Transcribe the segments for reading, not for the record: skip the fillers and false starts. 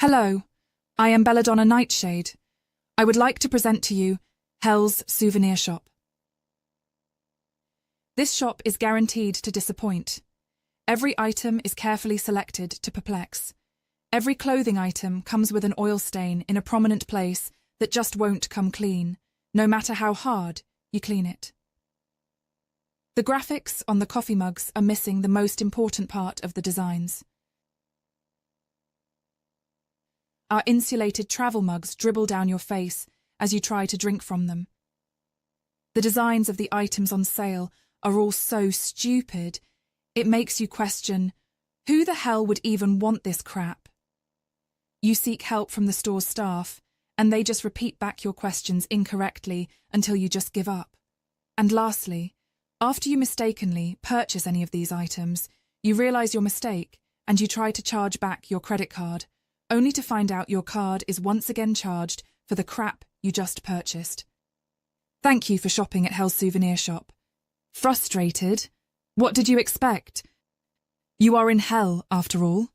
Hello, I am Belladonna Nightshade. I would like to present to you Hell's Souvenir Shop. This shop is guaranteed to disappoint. Every item is carefully selected to perplex. Every clothing item comes with an oil stain in a prominent place that just won't come clean, no matter how hard you clean it. The graphics on the coffee mugs are missing the most important part of the designs. Our insulated travel mugs dribble down your face as you try to drink from them. The designs of the items on sale are all so stupid, it makes you question, who the hell would even want this crap? You seek help from the store's staff, and they just repeat back your questions incorrectly until you just give up. And lastly, after you mistakenly purchase any of these items, you realize your mistake and you try to charge back your credit card, only to find out your card is once again charged for the crap you just purchased. Thank you for shopping at Hell's Souvenir Shop. Frustrated? What did you expect? You are in hell, after all.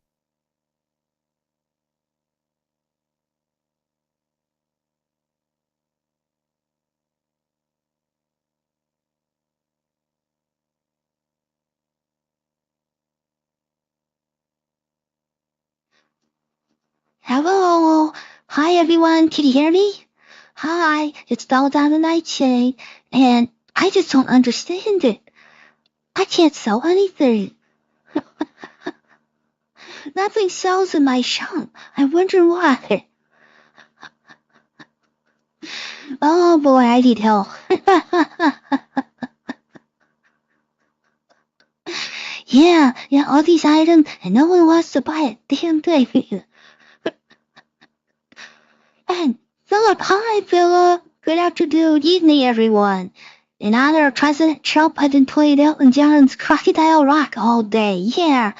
Hello. Hi, everyone. Can you hear me? Hi, it's Belladonna Nightshade, and I just don't understand it. I can't sell anything. Nothing sells in my shop. I wonder why. Oh boy, I need help. Yeah, all these items, and no one wants to buy a damn thing. And Philip, hi Philip. Good afternoon, evening everyone. In honor of President Trump, I've been playing Elton John's Crocodile Rock all day. Yeah,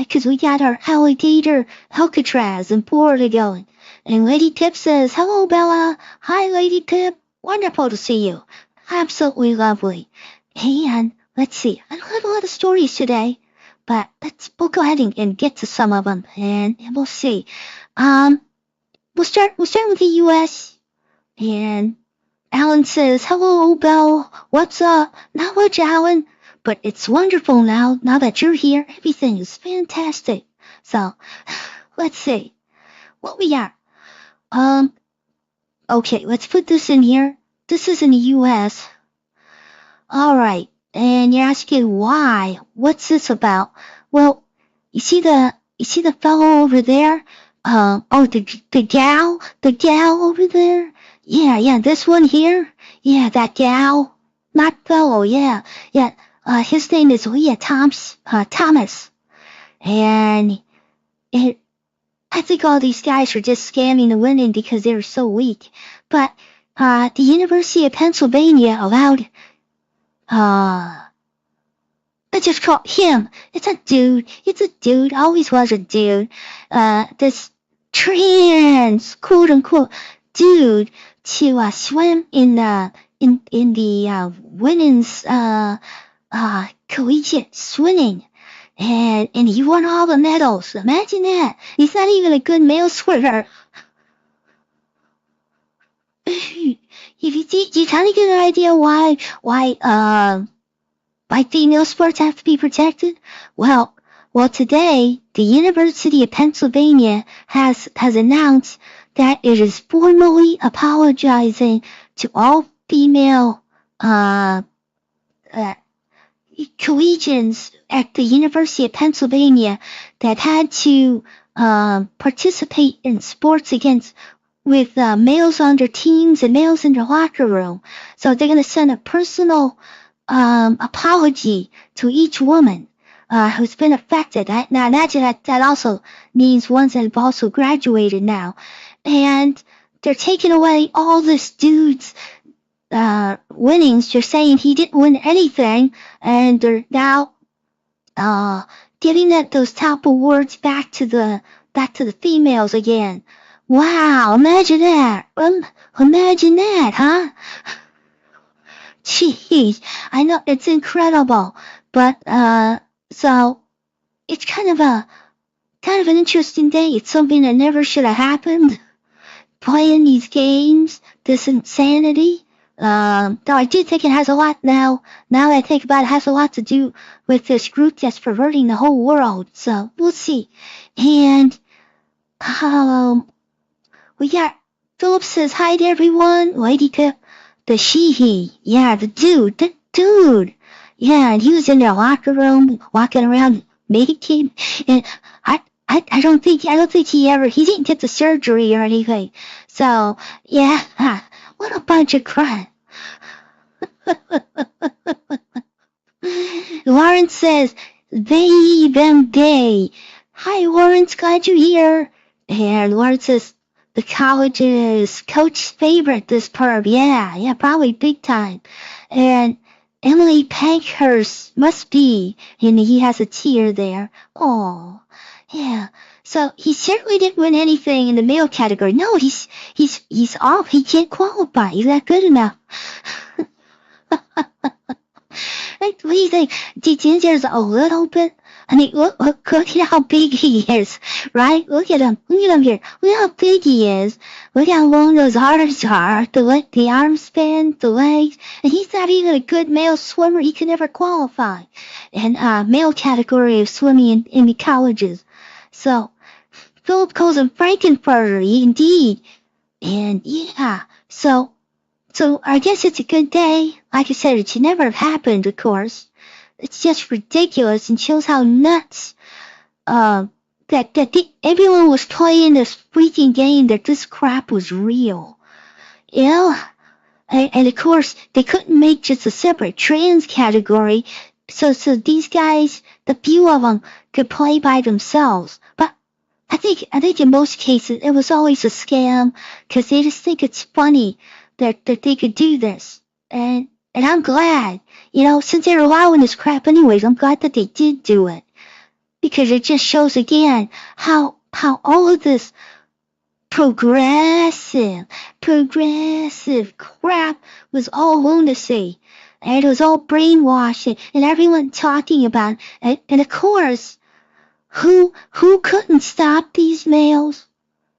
'cause we got our alligator Alcatraz in Florida going. And Lady Tip says, hello Bella. Hi Lady Tip. Wonderful to see you. Absolutely lovely. And let's see, I don't have a lot of stories today, but we'll go ahead and get to some of them, and we'll see. We'll start with the U.S. And Alan says, hello, Belle. What's up? Not much, Alan. But it's wonderful now that you're here. Everything is fantastic. So, let's see what we got. Okay, let's put this in here. This is in the U.S. All right. And you're asking why? What's this about? Well, you see the fellow over there? The gal over there? Yeah, this one here? Yeah, that gal. Not fellow, yeah. His name is Leah Thomas. And I think all these guys are just scamming the women because they're so weak. But, the University of Pennsylvania allowed, let's just call him. It's a dude, always was a dude. This trans, quote unquote, dude to swim in the women's collegiate swimming, and he won all the medals. Imagine that. He's not even a good male swimmer. You kind of get an idea why female sports have to be protected? Well, today, the University of Pennsylvania has announced that it is formally apologizing to all female collegians at the University of Pennsylvania that had to participate in sports with males on their teams and males in their locker room. So they're going to send a personal apology to each woman who's been affected. Now imagine that also means ones that have also graduated now. And they're taking away all this dude's winnings. They're saying he didn't win anything, and they're now giving those top awards back to the females again. Wow, imagine that. Imagine that, huh? Jeez, I know it's incredible, but so it's kind of kind of an interesting day. It's something that never should have happened. Playing these games, this insanity. Though I do think it has a lot now that I think about it, has a lot to do with this group that's perverting the whole world. So we'll see. And, we got Philip says hi to everyone. Lady Pip, the she-he. Yeah, the dude. Yeah, and he was in their locker room, walking around making, and I don't think he didn't get the surgery or anything. So, yeah, what a bunch of crap. Lawrence says, them day. Hi, Lawrence, glad you're here. And Lawrence says, the college's coach's favorite, this perv. Yeah, probably big time. And Emily Pankhurst must be, and he has a tear there. Oh, yeah. So he certainly didn't win anything in the male category. No, he's off. He can't qualify. He's not good enough. What do you think? Do you think there's a little bit? I mean, look at how big he is, right? Look at him here. Look how big he is. Look how long those arms are, the arm span, the legs. And he's not even a good male swimmer. He can never qualify in male category of swimming in the colleges. So, Philip calls him Frankenfurter, indeed. And yeah, so I guess it's a good day. Like I said, it should never have happened, of course. It's just ridiculous and shows how nuts, everyone was playing this freaking game, that this crap was real. You know? And of course, they couldn't make just a separate trans category, so these guys, the few of them, could play by themselves. But I think in most cases, it was always a scam, because they just think it's funny that they could do this. And I'm glad, since they're allowing this crap anyways, I'm glad that they did do it. Because it just shows again how all of this progressive crap was all lunacy. And it was all brainwashing and everyone talking about it. And of course, who couldn't stop these males?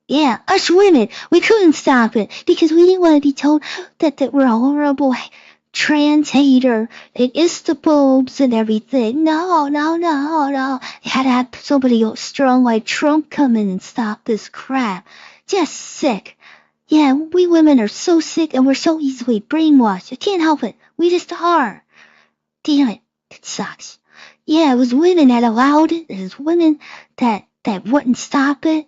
Yeah, us women, we couldn't stop it because we didn't want to be told that we're a horrible trans hater and Istanbul's and everything. No. You had to have somebody strong like Trump come in and stop this crap. Just sick. Yeah, we women are so sick and we're so easily brainwashed. I can't help it. We just are. Damn it. It sucks. Yeah, it was women that allowed it. It was women that wouldn't stop it.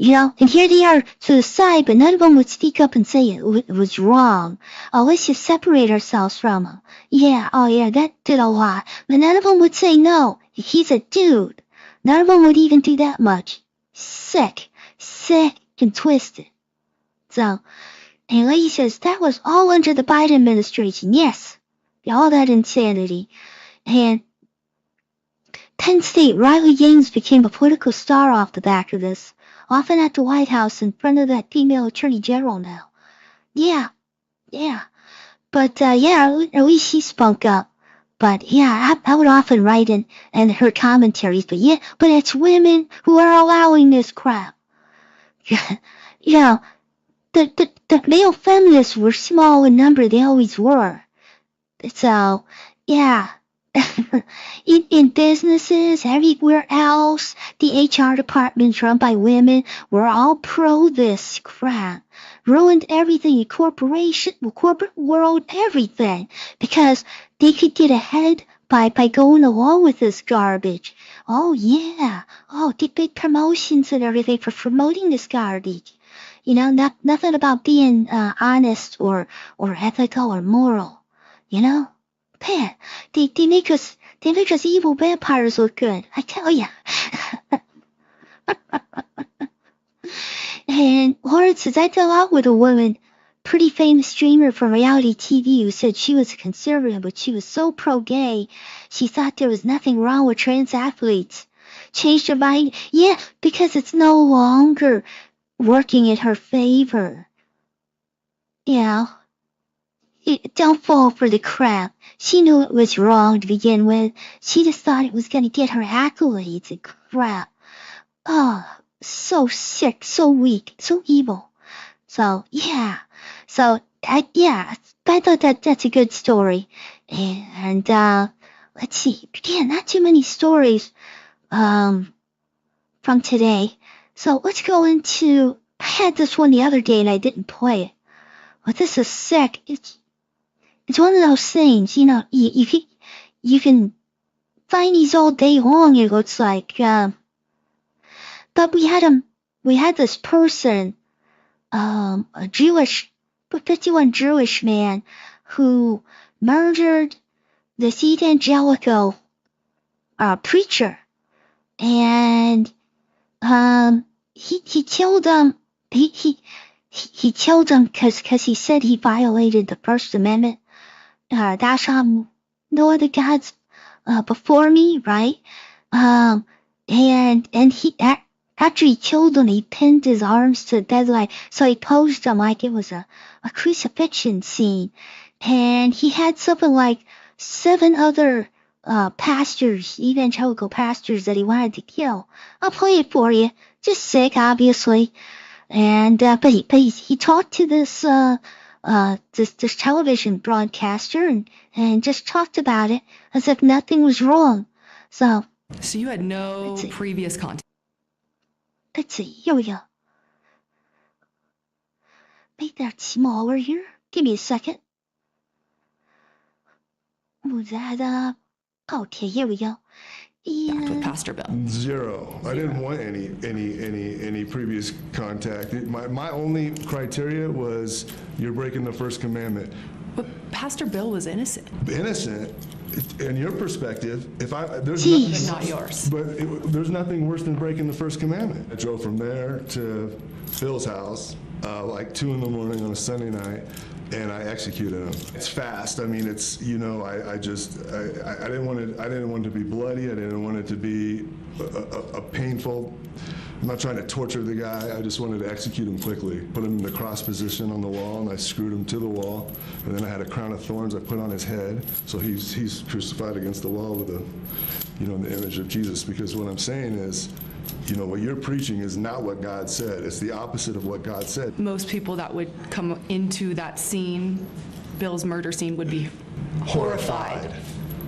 And here they are to the side, but none of them would speak up and say it was wrong. Oh, let's just separate ourselves from them. Yeah, that did a lot. But none of them would say no. He's a dude. None of them would even do that much. Sick and twisted. So, and Lady says that was all under the Biden administration. Yes, all that insanity. And Penn State, Riley Gaines became a political star off the back of this. Often at the White House in front of that female attorney general now. Yeah. But, at least she spoke up. But, yeah, I would often write in her commentaries. But, it's women who are allowing this crap. The male feminists were small in number. They always were. So, yeah. In businesses, everywhere else, the HR departments run by women were all pro this crap. Ruined everything in corporate world, everything. Because they could get ahead by going along with this garbage. Oh, yeah. Oh, did big promotions and everything for promoting this garbage. Nothing about being honest or ethical or moral. Man, they make us evil vampires look good, I tell ya. And Lawrence says, I fell out with a woman, pretty famous streamer from reality TV, who said she was a conservative, but she was so pro-gay, she thought there was nothing wrong with trans athletes. Changed her mind, yeah, because it's no longer working in her favor. Don't fall for the crap. She knew it was wrong to begin with. She just thought it was going to get her accolades and crap. so sick, so weak, so evil. So yeah, so I thought that's a good story. And let's see, yeah, not too many stories from today. So let's go into. I had this one the other day and I didn't play it. But this is sick. It's one of those things, you know, you can find these all day long. It looks like. But we had this person, a Jewish, 51 Jewish man who murdered this evangelical preacher, and he killed him. He killed him because he said he violated the First Amendment. Thou shalt no other gods before me, right? And he after he killed him, he pinned his arms to the deadline. So he posed them like it was a crucifixion scene. And he had something like 7 other pastors, evangelical pastors that he wanted to kill. I'll play it for you. Just sick, obviously. And but he talked to this this television broadcaster and just talked about it as if nothing was wrong. So you had no previous contact. Let's see, here we go. Make that smaller here. Give me a second. Was that okay, here we go. With Pastor Bill. 0. I didn't want any previous contact. My only criteria was you're breaking the first commandment. But Pastor Bill was innocent. Innocent, in your perspective, there's Jeez. But not yours. But there's nothing worse than breaking the first commandment. I drove from there to Bill's house, like 2 in the morning on a Sunday night, and I executed him. It's fast. I mean, it's, you know, I didn't want it to be bloody. I didn't want it to be a painful. I'm not trying to torture the guy. I just wanted to execute him quickly. Put him in the cross position on the wall, and I screwed him to the wall. And then I had a crown of thorns I put on his head. So he's crucified against the wall with the image of Jesus. Because what I'm saying is, you know, what you're preaching is not what God said. It's the opposite of what God said. Most people that would come into that scene, Bill's murder scene, would be horrified.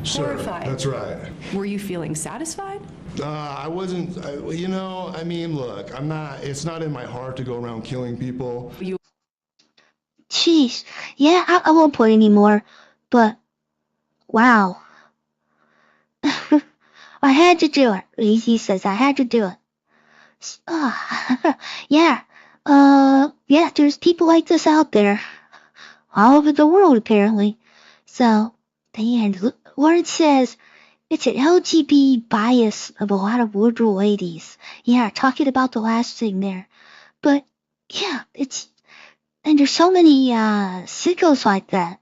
Sure, Horrified. that's right. Were you feeling satisfied? I wasn't, you know, I mean, look, it's not in my heart to go around killing people. Jeez. Yeah, I won't play anymore. But, wow. I had to do it. He says I had to do it. Yeah. Yeah, there's people like this out there. All over the world, apparently. So, the word says it's an LGBT bias of a lot of Woodrow ladies. Yeah, talking about the last thing there. But, yeah, and there's so many sickos like that.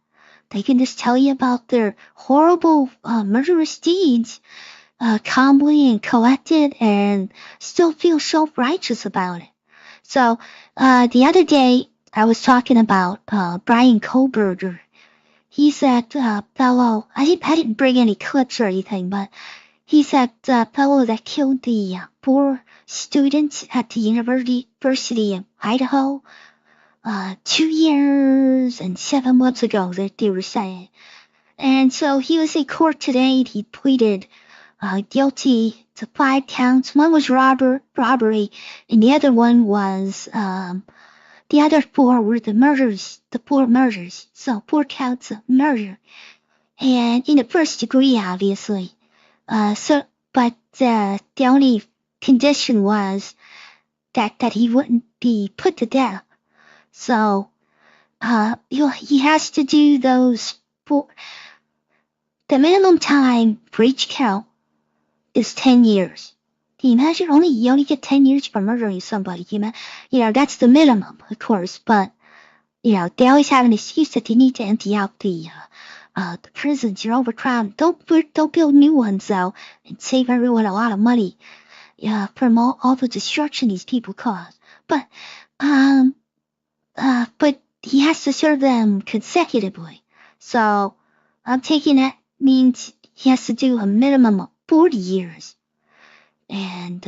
They can just tell you about their horrible murderous deeds calmly and collected and still feel self-righteous about it. So the other day I was talking about Bryan Kohberger. He's that fellow, I didn't bring any clips or anything, but he's that fellow that killed the 4 students at the University of Idaho 2 years and 7 months ago, that they were saying. And so he was in court today and he pleaded guilty to 5 counts. One was robbery, and the other one was, the other 4 were the 4 murders. So 4 counts of murder. And in the first degree, obviously. But the only condition was that he wouldn't be put to death. So, he has to do those 4. The minimum time for each count is 10 years. Can you imagine? You only get 10 years for murdering somebody. You know, that's the minimum, of course. But, you know, they always have an excuse that they need to empty out the prisons. You're overcrowded. Don't build new ones, though, and save everyone a lot of money. From all the destruction these people cause. But he has to serve them consecutively. So, I'm taking that means he has to do a minimum of 40 years. And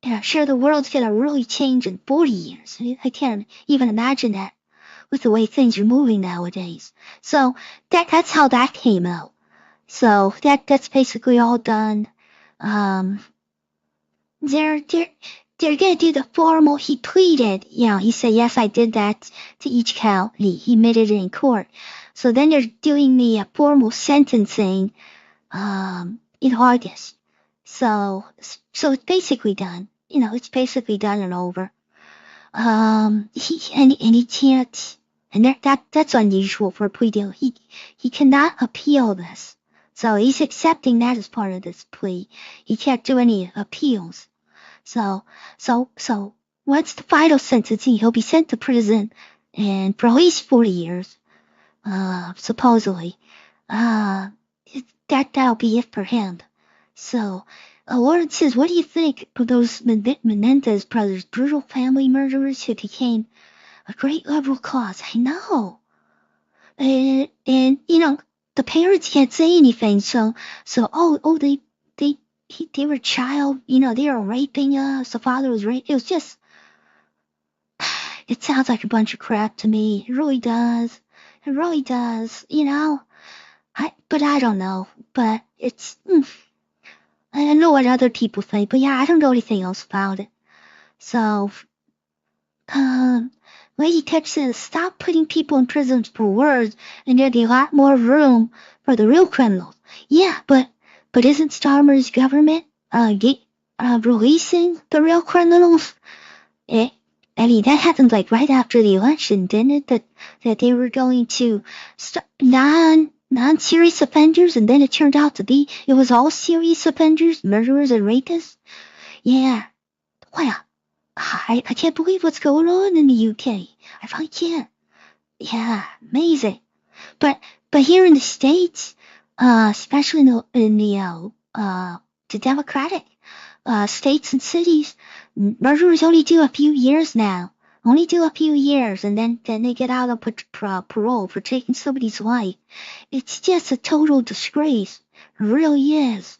Yeah, sure, the world's gonna really change in 40 years. I can't even imagine that with the way things are moving nowadays. So that's how that came out. So that's basically all done. They're gonna do the formal. He pleaded, he said, yes, I did that to each count. He admitted it in court. So then they're doing the formal sentencing in August. So it's basically done. It's basically done and over. He can't, and that's unusual for a plea deal. He cannot appeal this. So he's accepting that as part of this plea. He can't do any appeals. So once the final sentencing, he'll be sent to prison and for at least 40 years, supposedly. That'll be it for him. So, Lauren says, what do you think of those Menendez brothers, brutal family murderers who became a great liberal cause? I know. And the parents can't say anything, so they were a child, they were raping us, the father was raping. It was just, it sounds like a bunch of crap to me. It really does. It really does, but I don't know. But it's, I don't know what other people think, but yeah, I don't know anything else about it. So, Lady Tech says, stop putting people in prison for words, and there'd be a lot more room for the real criminals. Yeah, but isn't Starmer's government releasing the real criminals? I mean, that happened like right after the election, didn't it? That they were going to stop non-serious offenders, and then it turned out to be it was all serious offenders, murderers and rapists. Yeah, wow, I can't believe what's going on in the UK. I really can't. Yeah, amazing. But here in the States, especially in the Democratic states and cities, murderers only do a few years now. Only do a few years, and then they get out on parole for taking somebody's life. It's just a total disgrace. It really is.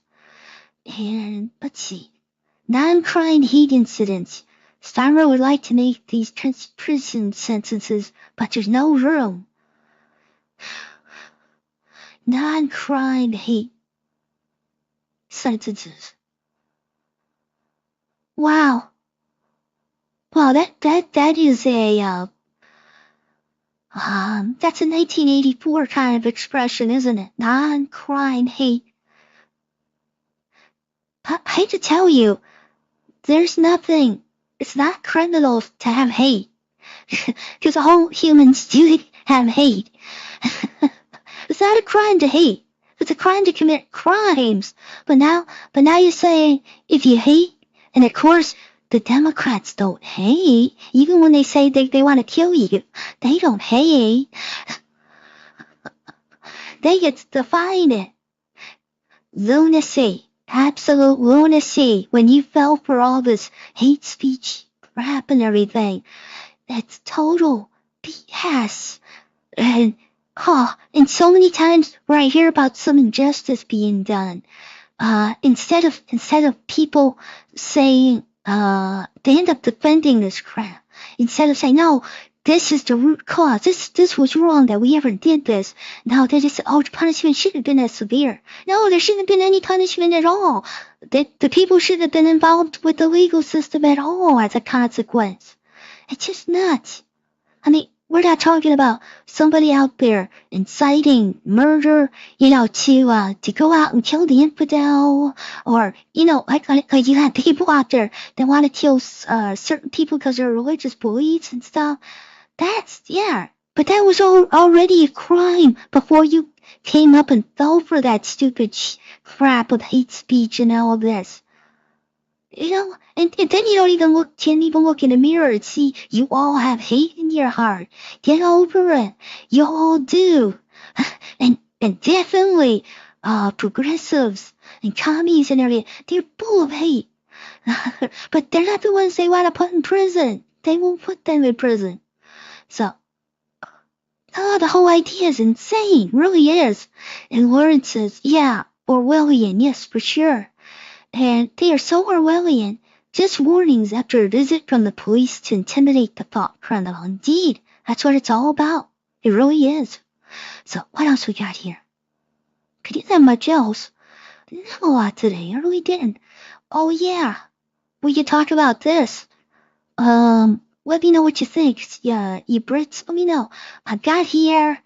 And let's see. Non-crime hate incidents. Starmer would like to make these prison sentences, but there's no room. Non-crime hate sentences. Wow. Well, that is a, that's a 1984 kind of expression, isn't it? Non-crime hate. I hate to tell you, there's nothing, it's not criminal to have hate. Because all humans do have hate. It's not a crime to hate. It's a crime to commit crimes. But now you're saying, if you hate, and of course, the Democrats don't hate. Even when they say they want to kill you, they don't hate. They get to define it. Lunacy. Absolute lunacy. When you fell for all this hate speech crap and everything. That's total BS. And so many times where I hear about some injustice being done, instead of people saying, they end up defending this crap. Instead of saying, no, this is the root cause. This was wrong that we ever did this. No, they just say, the punishment shouldn't have been as severe. No, there shouldn't have been any punishment at all. The people shouldn't have been involved with the legal system at all as a consequence. It's just nuts. I mean, we're not talking about somebody out there inciting murder, to go out and kill the infidel, or, like you have people out there that want to kill certain people because of their religious beliefs and stuff. But that was already a crime before you came up and fell for that stupid crap of hate speech and all of this. And then you can't even look in the mirror and see you all have hate in your heart. Get over it. You all do. And definitely, progressives and commies and everything, they're full of hate. But they're not the ones they want to put in prison. They won't put them in prison. So, the whole idea is insane. Really is. And Lauren says, yeah, Orwellian, yes, for sure. And they are so Orwellian Just warnings after a visit from the police to intimidate the thought criminal. Indeed, that's what it's all about. It really is. So what else we got here? Could you have much else? Didn't have a lot today. I really didn't. Oh yeah, we could talk about this. Let me know what you think. Yeah, you Brits, let me know. I've got here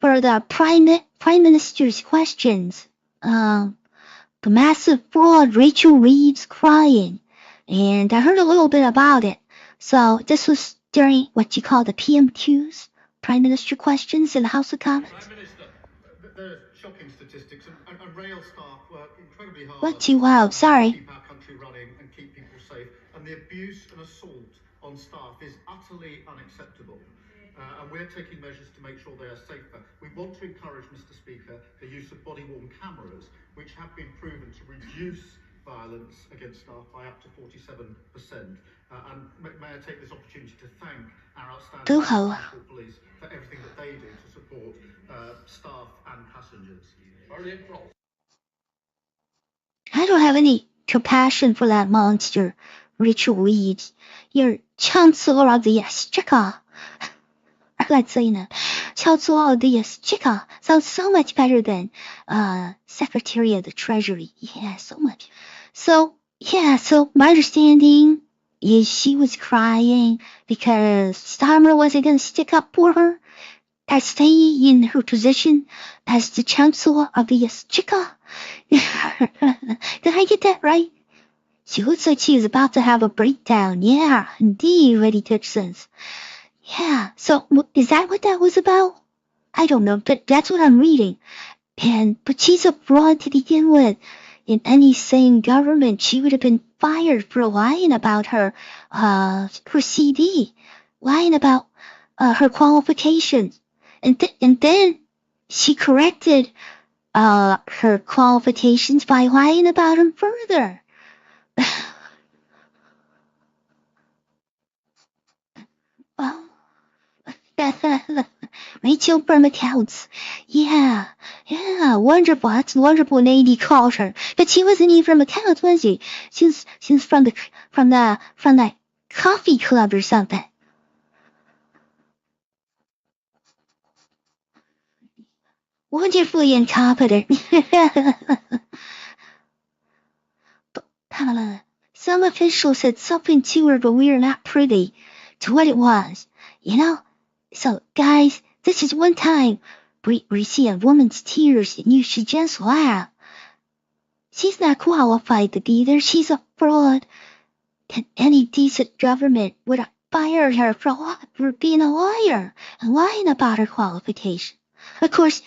for the Prime Minister's questions. The massive fraud, Rachel Reeves crying. And I heard a little bit about it. So this was during what you call the PMQs, Prime Minister questions in the House of Commons. Prime Minister, there are shocking statistics, and rail staff work incredibly hard. What too loud, sorry. To keep our country running and keep people safe. And the abuse and assault on staff is utterly unacceptable. And we're taking measures to make sure they are safer. We want to encourage, Mr. Speaker, the use of body-worn cameras, which have been proven to reduce violence against staff by up to 47%. And may I take this opportunity to thank our outstanding Transport Police for everything that they do to support staff and passengers. I don't have any compassion for that monster, Rachel Reeves. You're Chancellor of the Exchequer. I like saying that. Chancellor of the Exchequer sounds so much better than Secretary of the Treasury. Yeah, so much. So my understanding is she was crying because Starmer wasn't going to stick up for her to stay in her position as the Chancellor of the Exchequer. Did I get that right? She looks like she is about to have a breakdown. Yeah, indeed, Reddy Texans. Yeah, so is that what that was about? I don't know, but that's what I'm reading. But she's a fraud to begin with. In any sane government, she would have been fired for lying about her CD, lying about her qualifications. And then she corrected her qualifications by lying about them further. Well, Rachel from accounts. Yeah, wonderful. That's wonderful name he called her. But she wasn't even from accounts, was she? She's from the coffee club or something. Wonderfully incompetent. But Pamela, some official said something to her, but we are not privy to what it was. You know? So, guys, this is one time where you see a woman's tears and you should just laugh. She's not qualified to be there. She's a fraud. And any decent government would have fired her for being a liar and lying about her qualification. Of course,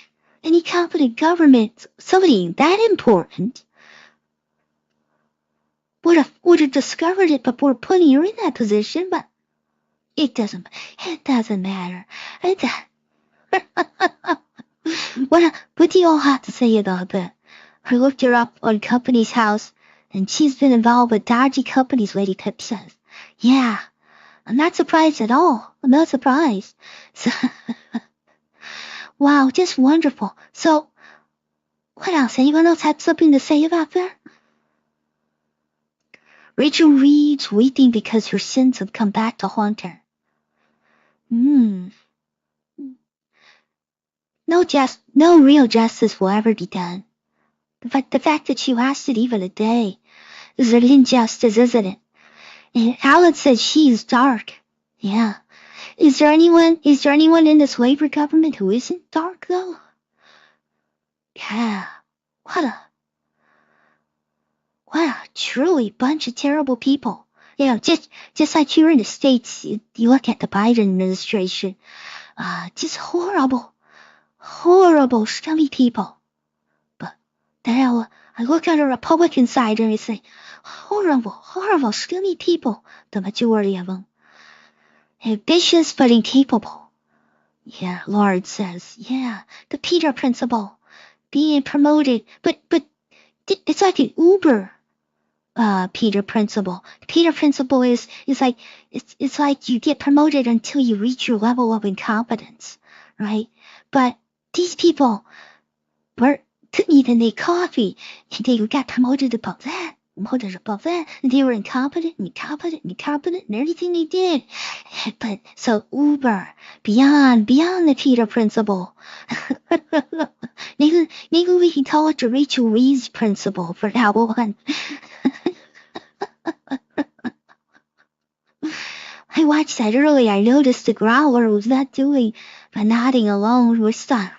any competent government, somebody that important, would have discovered it before putting her in that position, but it doesn't matter. What do you all have to say about that? I looked her up on Company's House, and she's been involved with dodgy companies, Lady Pip says. Yeah, I'm not surprised at all. I'm not surprised. So, wow, just wonderful. So, what else? Anyone else have something to say about that? Rachel Reeves weeping because her sins have come back to haunt her. No real justice will ever be done. The fact that she lasted even a day is an injustice, isn't it? And Alan said she's dark. Yeah. Is there anyone in this Labour government who isn't dark, though? Yeah. What a truly bunch of terrible people. Yeah, just like here in the States, you look at the Biden administration, just horrible, scummy people. But then I look at the Republican side and I say, horrible, scummy people, the majority of them. Ambitious but incapable. Yeah, Lord says, yeah, the Peter Principle, being promoted, but it's like an Uber. Peter Principle. Peter Principle is like, it's like you get promoted until you reach your level of incompetence, right? But these people couldn't even make coffee. They got promoted about that. 或者是 buffet, they were incompetent in everything they did. But so Uber, beyond the Peter principle. 那个 we can call it the Rachel Reeves principle for that one. I watched that earlier. I noticed the growler was not doing, but nodding along with stuff.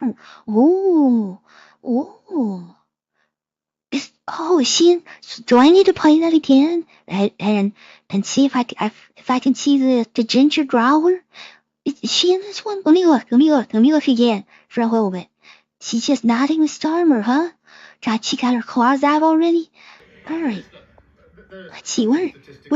Ooh. Oh, is she? Do I need to play that again? And see if I can see the ginger growler? Is she in this one? Let me look again for a little bit. She's just nodding with Starmer, huh? She got her claws out already? Alright. Let's see, where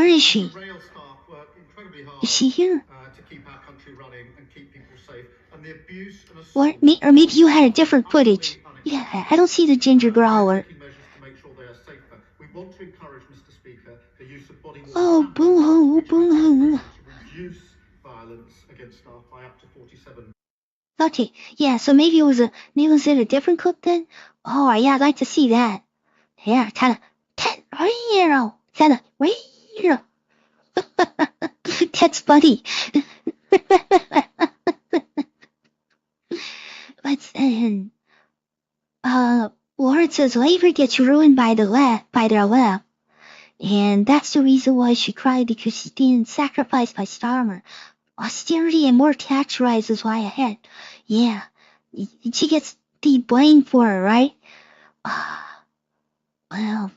is she? Rail staff work incredibly hard Is she here? to keep our country running and keep people safe. And the abuse and assault Or maybe you had a different footage. Yeah, I don't see the ginger growler. taking measures to make sure they are safer. We want to encourage, Mr. Speaker, the use of body worn Oh, cameras, boo-hoo, which are boo-hoo. to reduce violence against staff by up to 47. Okay, yeah, so maybe it was in a different clip then? Oh, yeah, I'd like to see that. Yeah, kinda, that's funny. But then, Lord says labor gets ruined by their left. And that's the reason why she cried, because she's being sacrificed by Starmer. Austerity and more tax rises lie ahead. Yeah, she gets the blame for it, right? Well,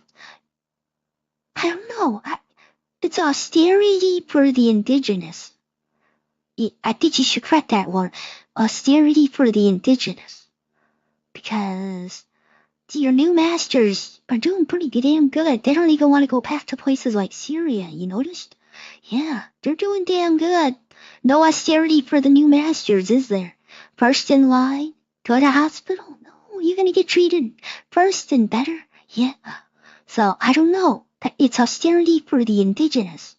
I don't know. It's austerity for the indigenous. I think you should correct that one. Austerity for the indigenous. Because your new masters are doing pretty damn good. They don't even want to go back to places like Syria, you noticed? Yeah, they're doing damn good. No austerity for the new masters, is there? First in line, go to hospital. No, you're gonna get treated first and better. Yeah. So, I don't know. It's austerity for the indigenous.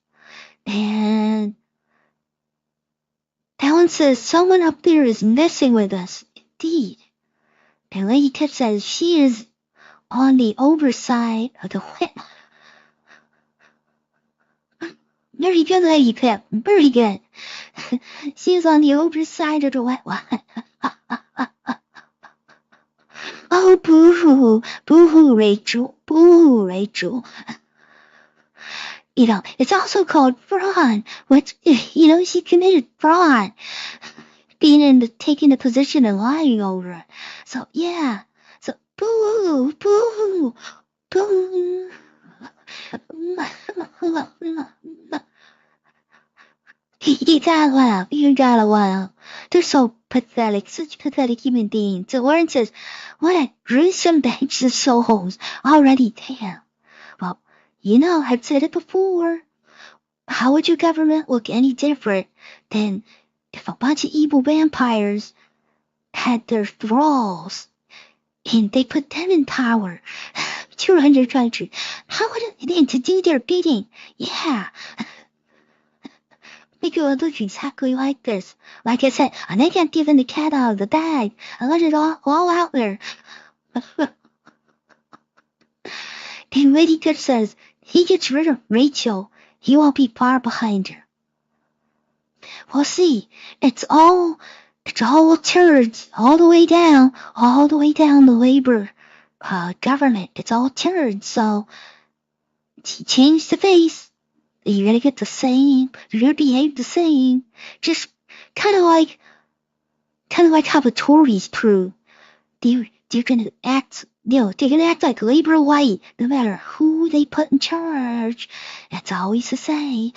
And Talon says someone up there is messing with us. Indeed. And Lady Tip says she is on the overside of the whip. Very good, Lady Pip. Very good. She's on the overside of the wet one. Oh, boo-hoo. Boo-hoo, Rachel. Boo-hoo, Rachel. You know, it's also called fraud. She committed fraud. Taking the position and lying over it. So, yeah. So, boo-hoo, boo-hoo, boo-hoo. You gotta laugh. They're so pathetic, such pathetic human beings. So Lauren says, what a gruesome bunch of souls already there. Well, I've said it before. How would your government look any different than if a bunch of evil vampires had their thralls and they put them in power to run their country? How would it then to do their bidding? Yeah. Make it look exactly like this. Like I said, I think I'm giving the cat out of the bag. I let it all out there. And Lady Good says, he gets rid of Rachel, he won't be far behind her. Well, see, it's all turds, all the way down the labor government. It's all turds, so he changed the face. You're gonna get the same. You're gonna behave the same. Just kind of like how the Tories prove. They're gonna act. They're gonna act like Labour White, no matter who they put in charge. It's always the same.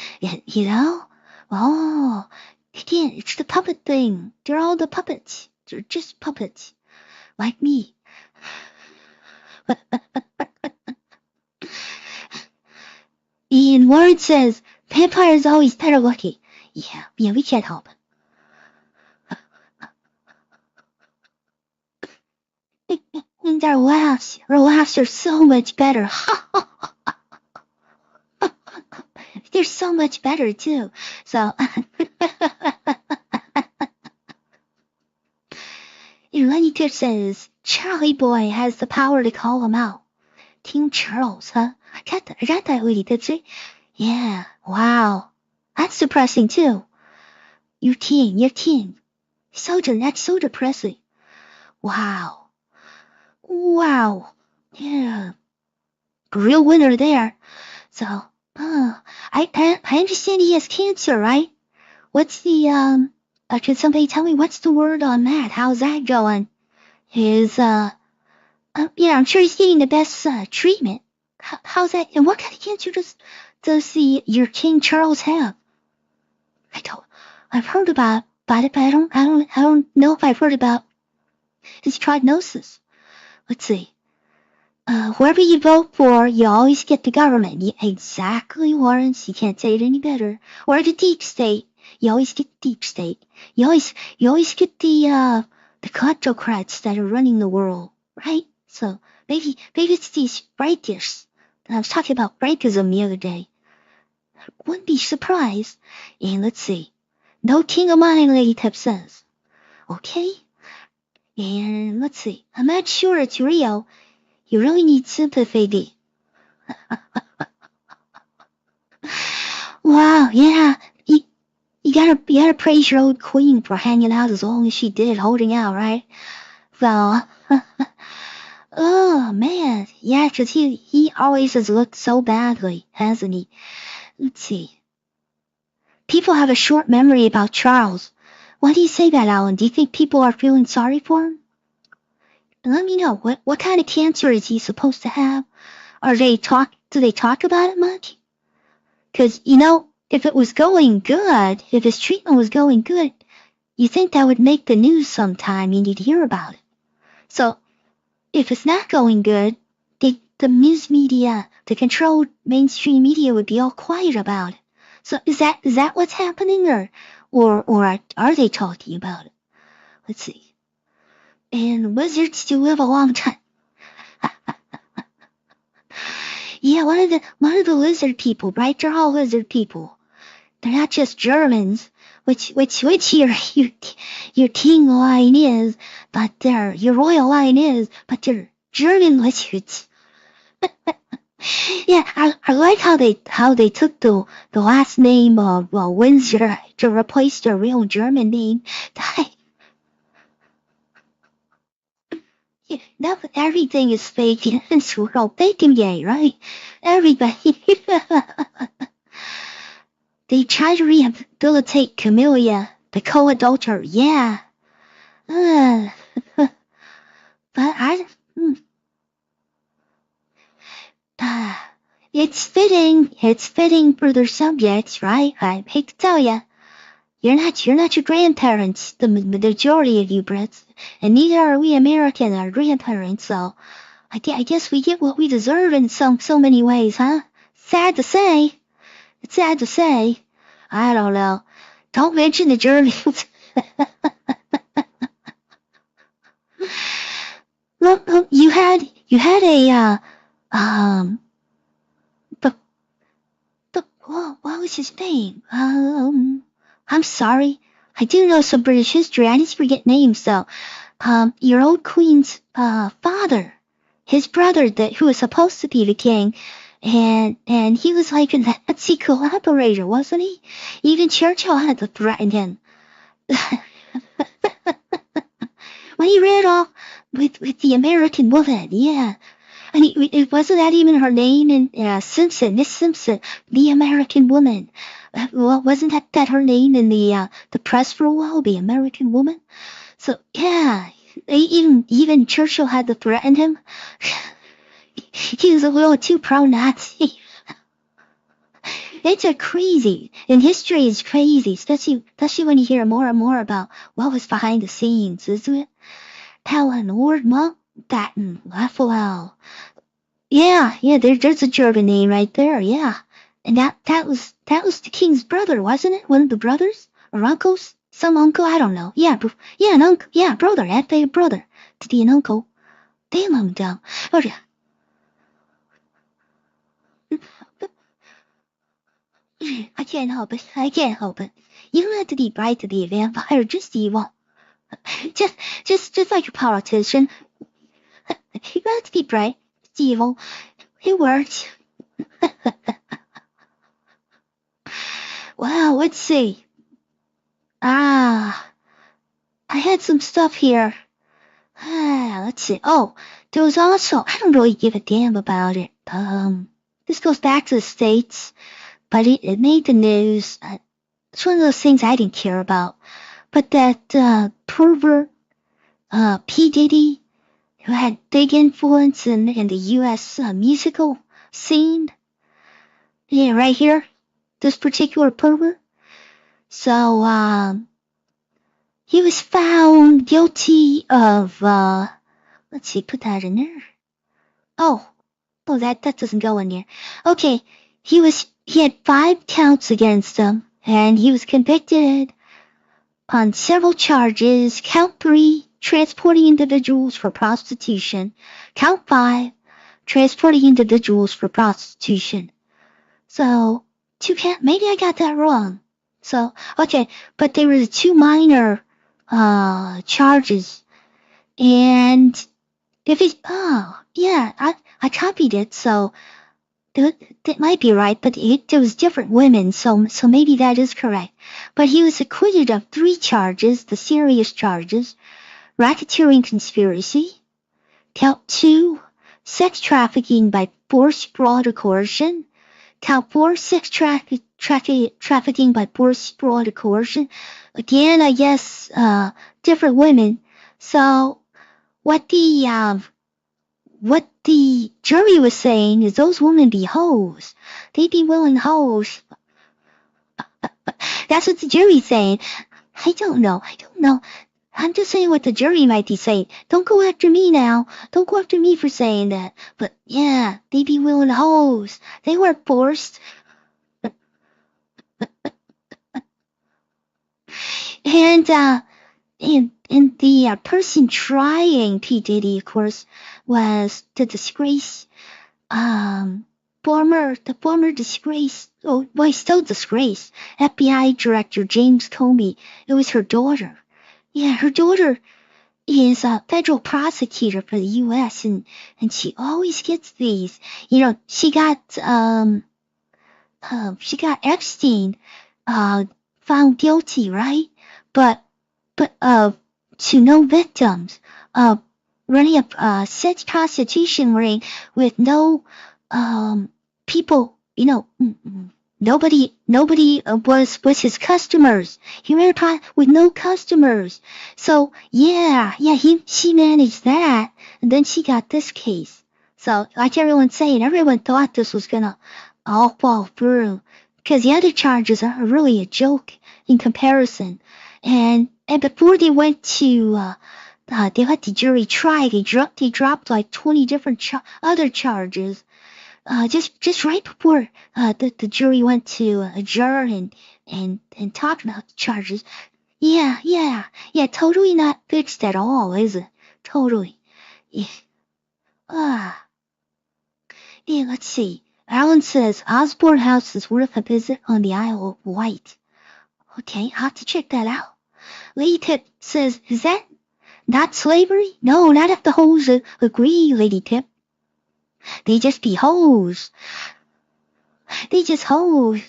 Oh, again, it's the puppet thing. They're all the puppets. They're just puppets, like me. Ian Ward says, vampires always better looking. Yeah, we can't help it. And their laughs are so much better. They're so much better, too. So, Lenny Good says, Charlie Boy has the power to call him out. Team Charles, huh? Yeah, wow. That's depressing too. Your teen. That's so depressing. Wow. Yeah. Real winner there. So, I understand he has cancer, right? What's the, can somebody tell me what's the word on that? How's that going? Yeah, I'm sure he's getting the best, treatment. How's that? And what kind of cancer does your King Charles have? I've heard about it, but I don't know if I've heard about his prognosis. Let's see. Whoever you vote for, you always get the government. Exactly, Lawrence. You can't say it any better. Or the deep state. You always get the deep state. You always get the kleptocrats that are running the world, right? So maybe it's these righteous. I was talking about rightism the other day. Wouldn't be surprised. And let's see. No king of mine, Lady Tep says. Okay. And let's see. I'm not sure it's real. You really need sympathy. Wow, yeah. You gotta praise your old queen for hanging out as long as she did, holding out, right? So, oh man, yeah, 'cause he always has looked so badly, hasn't he? Let's see. People have a short memory about Charles. Why do you say that, Alan? Do you think people are feeling sorry for him? Let me know, what kind of cancer is he supposed to have? Do they talk about it much? 'Cause, if it was going good, if his treatment was going good, you think that would make the news sometime and you'd hear about it. So, if it's not going good, the news media, the controlled mainstream media would be all quiet about it. So is that what's happening, or are they talking about it? Let's see. And lizards do live a long time. Yeah, one of the lizard people, right? They're all lizard people. They're not just Germans, which your king line is, but your royal line is, but they're German lizards. Yeah, I like how they took the last name of Windsor to replace their real German name. Yeah, everything is fake in this world. Bacon gay, right? Everybody. They try to rehabilitate Camellia, the co-adulterer. Yeah. But it's fitting for their subjects, right? I hate to tell ya. You're not your grandparents, the majority of you Brits, and neither are we American, our grandparents, so I guess we get what we deserve in so many ways, huh? Sad to say. It's sad to say. I don't know. Don't mention the Germans. Look, you had a, what was his name? I'm sorry. I do know some British history. I just forget names, though. Your old queen's, father. His brother who was supposed to be the king. And he was like a Nazi collaborator, wasn't he? Even Churchill had to threaten him. When he ran off with the American woman, yeah. And it wasn't that even her name in Simpson, Miss Simpson, the American woman. Well, wasn't that her name in the press for a while, the American woman? So yeah, even Churchill had to threaten him. He was a little too pro-Nazi. It's crazy, and history is crazy, especially when you hear more and more about what was behind the scenes, isn't it? Helen, Lord Mountbatten, Raphael. Yeah, there's a German name right there, yeah. And that was the king's brother, wasn't it? One of the brothers? Or uncles? Some uncle, I don't know. Yeah, an uncle, yeah, brother, that they brother. To be an uncle. Damn him down. Oh, yeah. I can't help it. You don't have to be bright to be a vampire, just evil. Just like a politician. You don't have to be bright, just evil. It works. Well, let's see. I had some stuff here. Let's see. Oh, there was also, I don't really give a damn about it. This goes back to the States, but it made the news. It's one of those things I didn't care about. But that pervert, P. Diddy, who had big influence in the U.S. Musical scene. Yeah, right here. This particular pervert. So, he was found guilty of, let's see, put that in there. Oh, that doesn't go in there. Okay, he had 5 counts against him, and he was convicted on several charges. Count 3, transporting individuals for prostitution. Count 5, transporting individuals for prostitution. So, maybe I got that wrong. So, okay, but there were 2 minor charges. And if it, I copied it, so that might be right, but there was different women, so maybe that is correct. But he was acquitted of 3 charges, the serious charges: racketeering conspiracy, count 2, sex trafficking by force, fraud, or coercion, count 4, sex trafficking by force, fraud, or coercion. Again, I guess different women. So what the jury was saying is those women be hoes. They'd be willing hoes. That's what the jury's saying. I don't know. I'm just saying what the jury might be saying. Don't go after me now. Don't go after me for saying that. But yeah, they'd be willing hoes. They weren't forced. And the person trying P. Diddy, of course, was the disgrace, former disgrace, he's still disgraced, FBI Director James Comey. It was her daughter. Yeah, her daughter is a federal prosecutor for the U.S. and she always gets these. You know, she got Epstein, found guilty, right? But to no victims, running a sex prostitution ring with no people, you know, nobody was his customers. He ran with no customers. So yeah, she managed that, and then she got this case. So like everyone's saying, everyone thought this was gonna all fall through, because the other charges are really a joke in comparison. And before they went to they let the jury try. They dropped like 20 different other charges. Just right before the jury went to adjourn and talk about the charges. Yeah, totally not fixed at all, is it? Totally. Yeah. Yeah, let's see. Alan says Osborne House is worth a visit on the Isle of Wight. Okay, I'll have to check that out. Lady Tip says, is that not slavery? No, not if the hoes agree, Lady Tip. They just be hoes. They just hoes.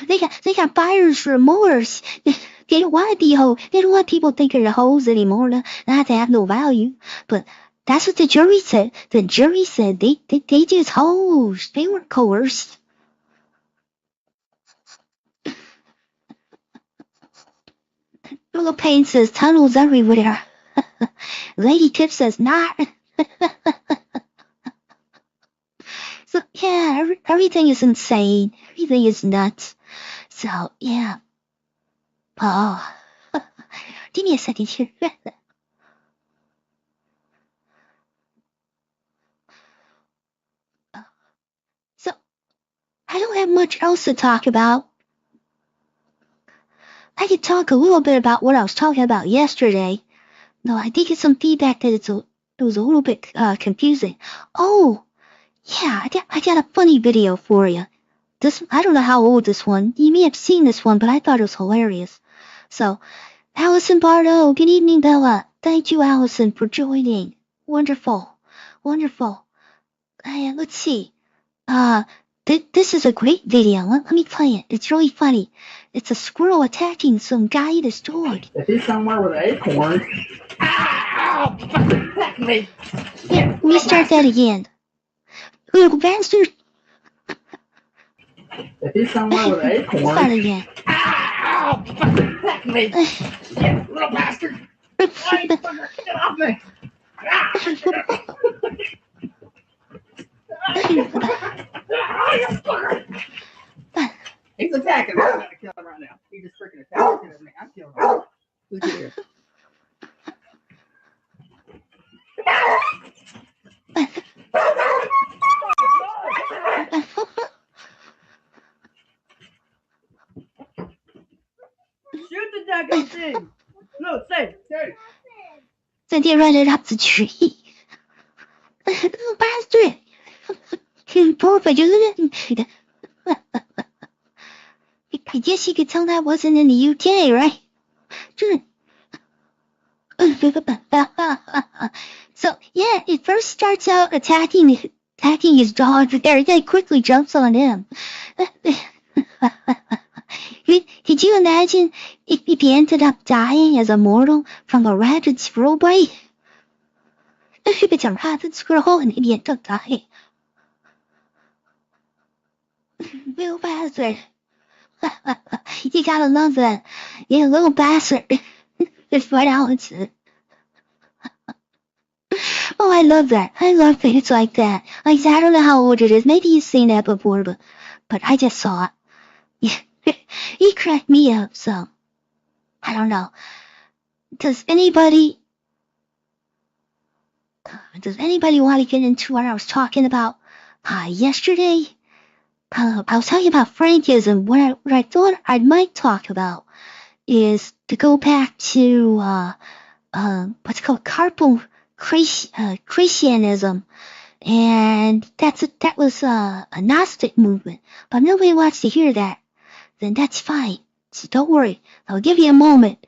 they got buyer's remorse. They don't want to be hoes. They don't want people thinking they're hoes anymore. Not to have no value. But that's what the jury said. The jury said they just hoes. They weren't coerced. Little Payne says tunnels everywhere. Lady Tip says not. So yeah, everything is insane. Everything is nuts. So yeah. Oh, give me a second here. So I don't have much else to talk about. I could talk a little bit about what I was talking about yesterday. No, I did get some feedback that it was a little bit confusing. Oh, yeah, I got a funny video for you. I don't know how old this one. You may have seen this one, but I thought it was hilarious. So, Allison Bardo, good evening, Bella. Thank you, Allison, for joining. Wonderful. let's see. This is a great video. Let me play it. It's really funny. It's a squirrel attacking some guy at his dog. If he's somewhere with an acorn. Ow! Fucking me! Yeah, let me start that again. Little bastard. If he's somewhere with an acorn. Start again. Ow! Fucking me! Yeah, little bastard! Hey, fucker, get off me! Ah! He's attacking me. I'm gonna kill him right now. He just freaking attacked me. I'm killing him. Look at here. Shoot the daggone thing! No, say, say. 在电软的rap's tree. Little bastard. Perfect. I guess you could tell that wasn't in the UK, right? So, yeah, it first starts out attacking his dog, but then quickly jumps on him. Could you imagine if he ended up dying as a mortal from a rabid squirrel bite? 是被讲他的 squirrel 那边就 die. Little bastard. You gotta love that. Yeah, little bastard. It's right out. Oh, I love that. I love things like that. Like, I don't know how old it is. Maybe you've seen that before, but I just saw it. Yeah. He cracked me up, so I don't know. Does anybody want to get into what I was talking about yesterday? I'll tell you about Frankism. What I thought I might talk about is to go back to what's called carpal Christianism, and that was a Gnostic movement. But nobody wants to hear that. Then that's fine. So don't worry. I'll give you a moment.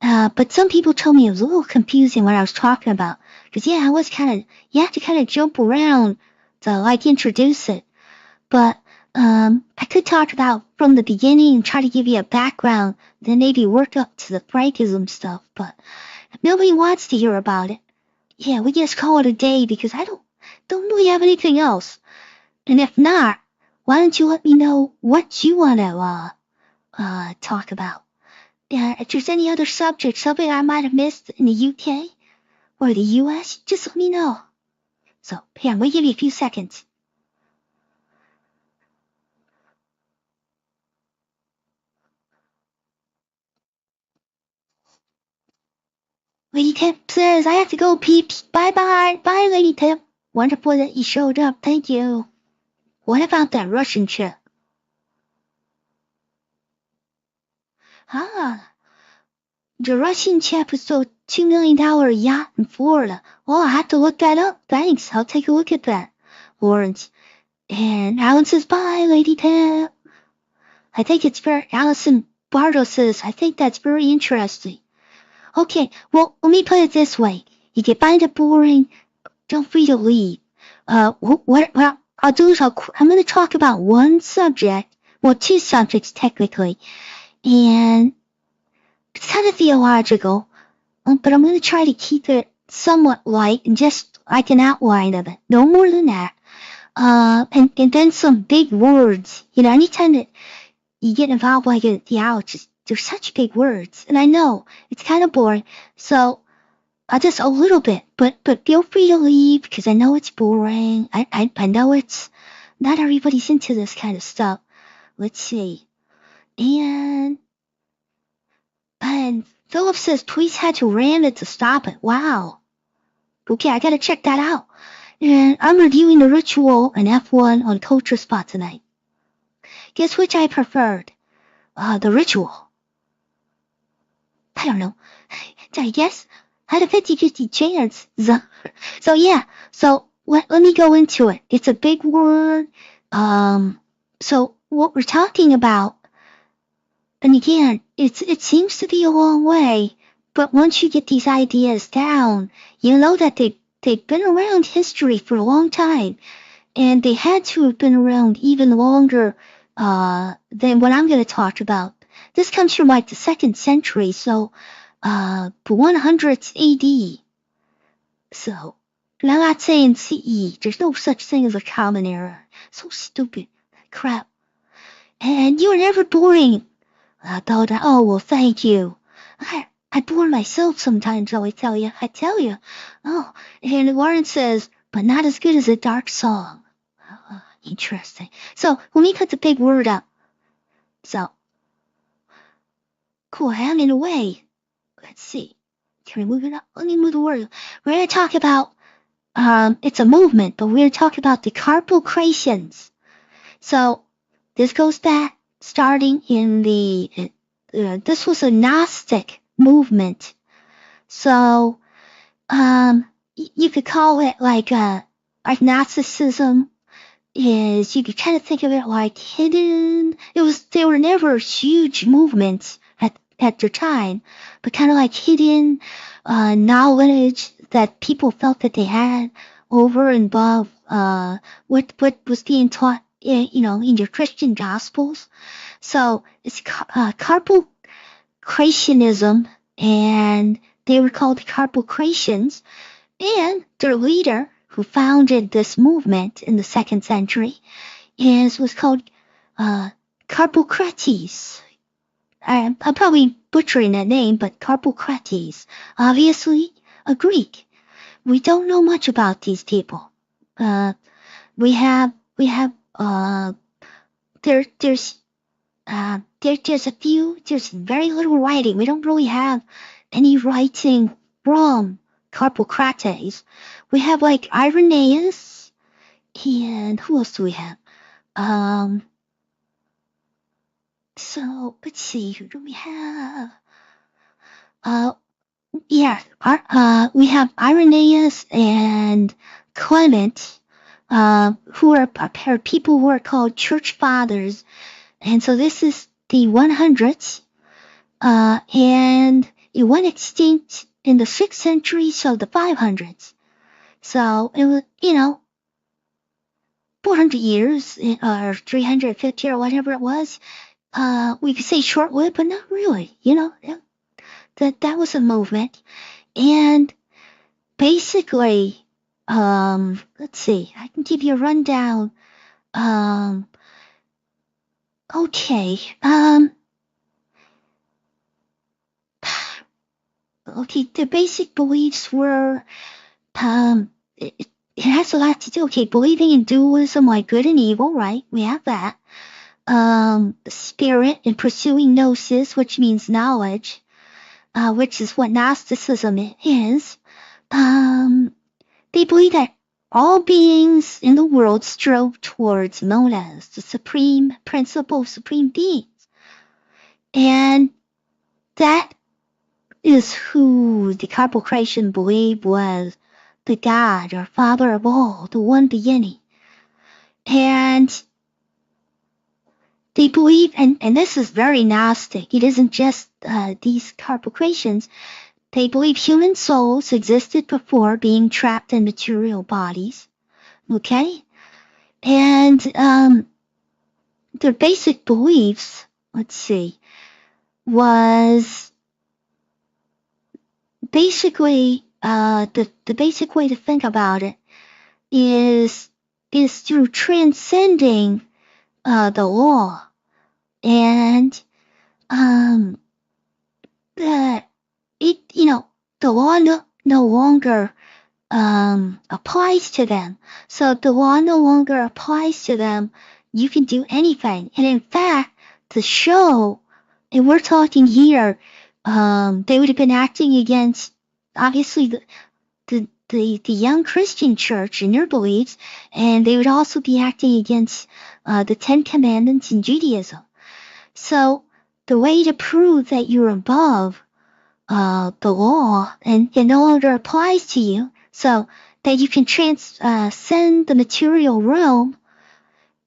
But some people told me it was a little confusing what I was talking about. Cause yeah, you have to kind of jump around to like introduce it. But I could talk about from the beginning and try to give you a background, then maybe work up to the Frankism stuff, but nobody wants to hear about it. Yeah, we just call it a day because I don't really have anything else. And if not, why don't you let me know what you want to talk about? If there's any other subject, something I might have missed in the UK or the US, just let me know. So, here, I'm going to give you a few seconds. Lady Tip says, I have to go, peeps. Bye-bye. Bye, Lady Tip. Wonderful that you showed up. Thank you. What about that Russian chick? The Russian chap who sold $2 million yacht in Florida. Oh, I have to look that up. Thanks. I'll take a look at that. Lawrence. And Alan says, bye, Lady Tip. I think it's very, Allison Bardo says, I think that's very interesting. Okay, well, let me put it this way. If you find it boring, don't free to leave. What I'll do is I'm going to talk about one subject, well, two subjects technically, and it's kind of theological, but I'm going to try to keep it somewhat light and just like an outline of it, no more than that. And then some big words. You know, anytime that you get involved like in theology, there's such big words, and I know it's kind of boring, so I'll just a little bit, but feel free to leave because I know it's boring. I know it's not everybody's into this kind of stuff. Let's see, and Philip says police had to ram it to stop it. Wow. Okay, I gotta check that out. And I'm reviewing The Ritual and F1 on Culture Spot tonight. Guess which I preferred? The Ritual. I don't know. I guess I had a 50-50 chance. So yeah. So let me go into it. It's a big word. So what we're talking about, and again, it seems to be a long way, but once you get these ideas down, you know that they've been around history for a long time. and they had to have been around even longer than what I'm going to talk about. This comes from like the 2nd century, so 100 AD. So, and I'm not saying CE. There's no such thing as a common era. So stupid. Crap. And you're never boring. I thought, oh, well, thank you. I bore myself sometimes, I tell you. Oh, and Warren says, but not as good as a dark song. Interesting. So, let me put the big word up. So, cool, hanging away. Let's see. Can we move it up? Let me move the word. We're going to talk about, it's a movement, but we're going to talk about the Carpocratians. So, this goes back, starting in this was a Gnostic movement. So, you could call it like Gnosticism is, you could kind of think of it like hidden. They were never huge movements at their time, but kind of like hidden knowledge that people felt that they had over and above what was being taught, in your Christian Gospels. So it's Carpocratianism, and they were called the Carpocratians, and their leader, who founded this movement in the 2nd century, was called Carpocrates. I'm probably butchering that name, but Carpocrates, obviously a Greek. We don't know much about these people. There's very little writing. We don't really have any writing from Carpocrates. We have like Irenaeus, and who else do we have? So let's see, who do we have? We have Irenaeus and Clement, who are people who are called church fathers. And so this is the 100s, and it went extinct in the 6th century, so the 500s. So it was, 400 years, or 350 or whatever it was. We could say short-lived, but not really, that was a movement. And basically, let's see, I can give you a rundown. Okay, the basic beliefs were, it has a lot to do, believing in dualism, like good and evil, right? We have that. The spirit, and pursuing gnosis, which means knowledge, which is what Gnosticism is. They believe that all beings in the world strove towards monas, the supreme principle, supreme beings. And that is who the Carpocratian believed was the God or Father of all, the one beginning. And they believe, and this is very Gnostic, it isn't just these Carpocratians, they believe human souls existed before being trapped in material bodies, okay? And their basic beliefs, let's see, was basically, the basic way to think about it is through transcending the law, and the law no longer applies to them. So if the law no longer applies to them, you can do anything. And in fact, the show, and we're talking here, they would have been acting against, obviously, the young Christian church and their beliefs, and they would also be acting against the 10 Commandments in Judaism. So the way to prove that you're above the law and it no longer applies to you, so that you can transcend the material realm,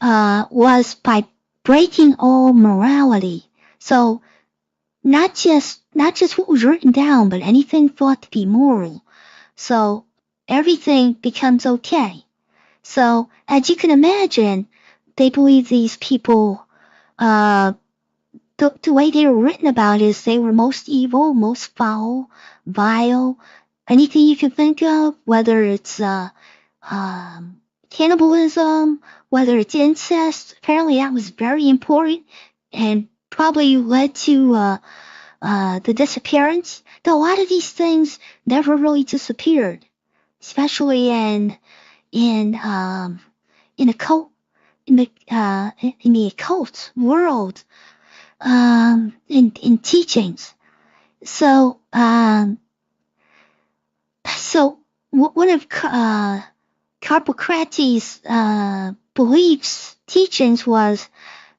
was by breaking all morality. So not just what was written down, but anything thought to be moral. So everything becomes okay. So, as you can imagine, they believe these people, the way they were written about is they were most evil, most foul, vile, anything you can think of, whether it's cannibalism, whether it's incest. Apparently that was very important and probably led to the disappearance. Though a lot of these things never really disappeared, especially in occult in the occult world, in teachings. So one of Carpocrates' beliefs, teachings was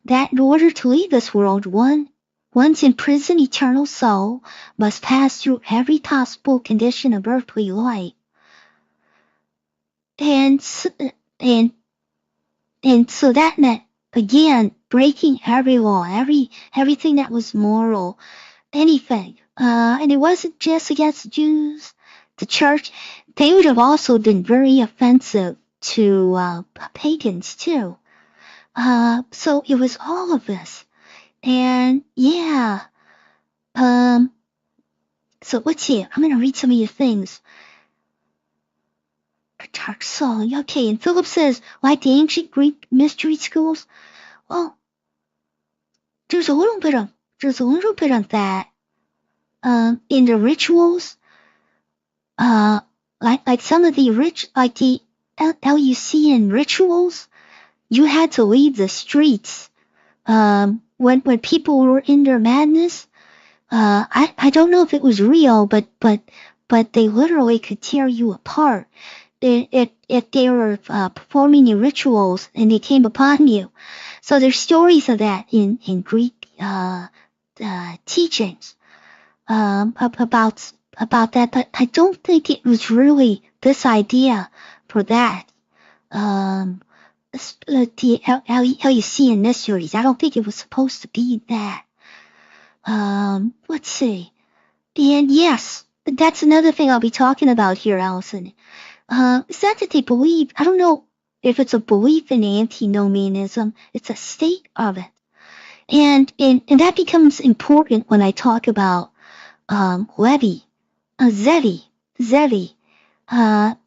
that in order to leave this world, one's imprisoned eternal soul must pass through every possible condition of earthly life. And so that meant, again, breaking every law, everything that was moral, anything. And it wasn't just against the Jews, the church. They would have also been very offensive to pagans too. So it was all of this. And yeah. So let's see. I'm going to read some of your things. Dark soul. Okay, and Philip says, like the ancient Greek mystery schools. Well, there's a little bit of that. In the rituals, like some of the the Eleusinian rituals, you had to leave the streets. When people were in their madness, I don't know if it was real, but they literally could tear you apart. If they were performing the rituals and they came upon you. So there's stories of that in Greek teachings about that, but I don't think it was really this idea for that. The Eleusinian mysteries, I don't think it was supposed to be that. Let's see. And yes, that's another thing I'll be talking about here, Allison. It's not that they believe, I don't know if it's a belief in antinomianism, it's a state of it. And that becomes important when I talk about Zevi.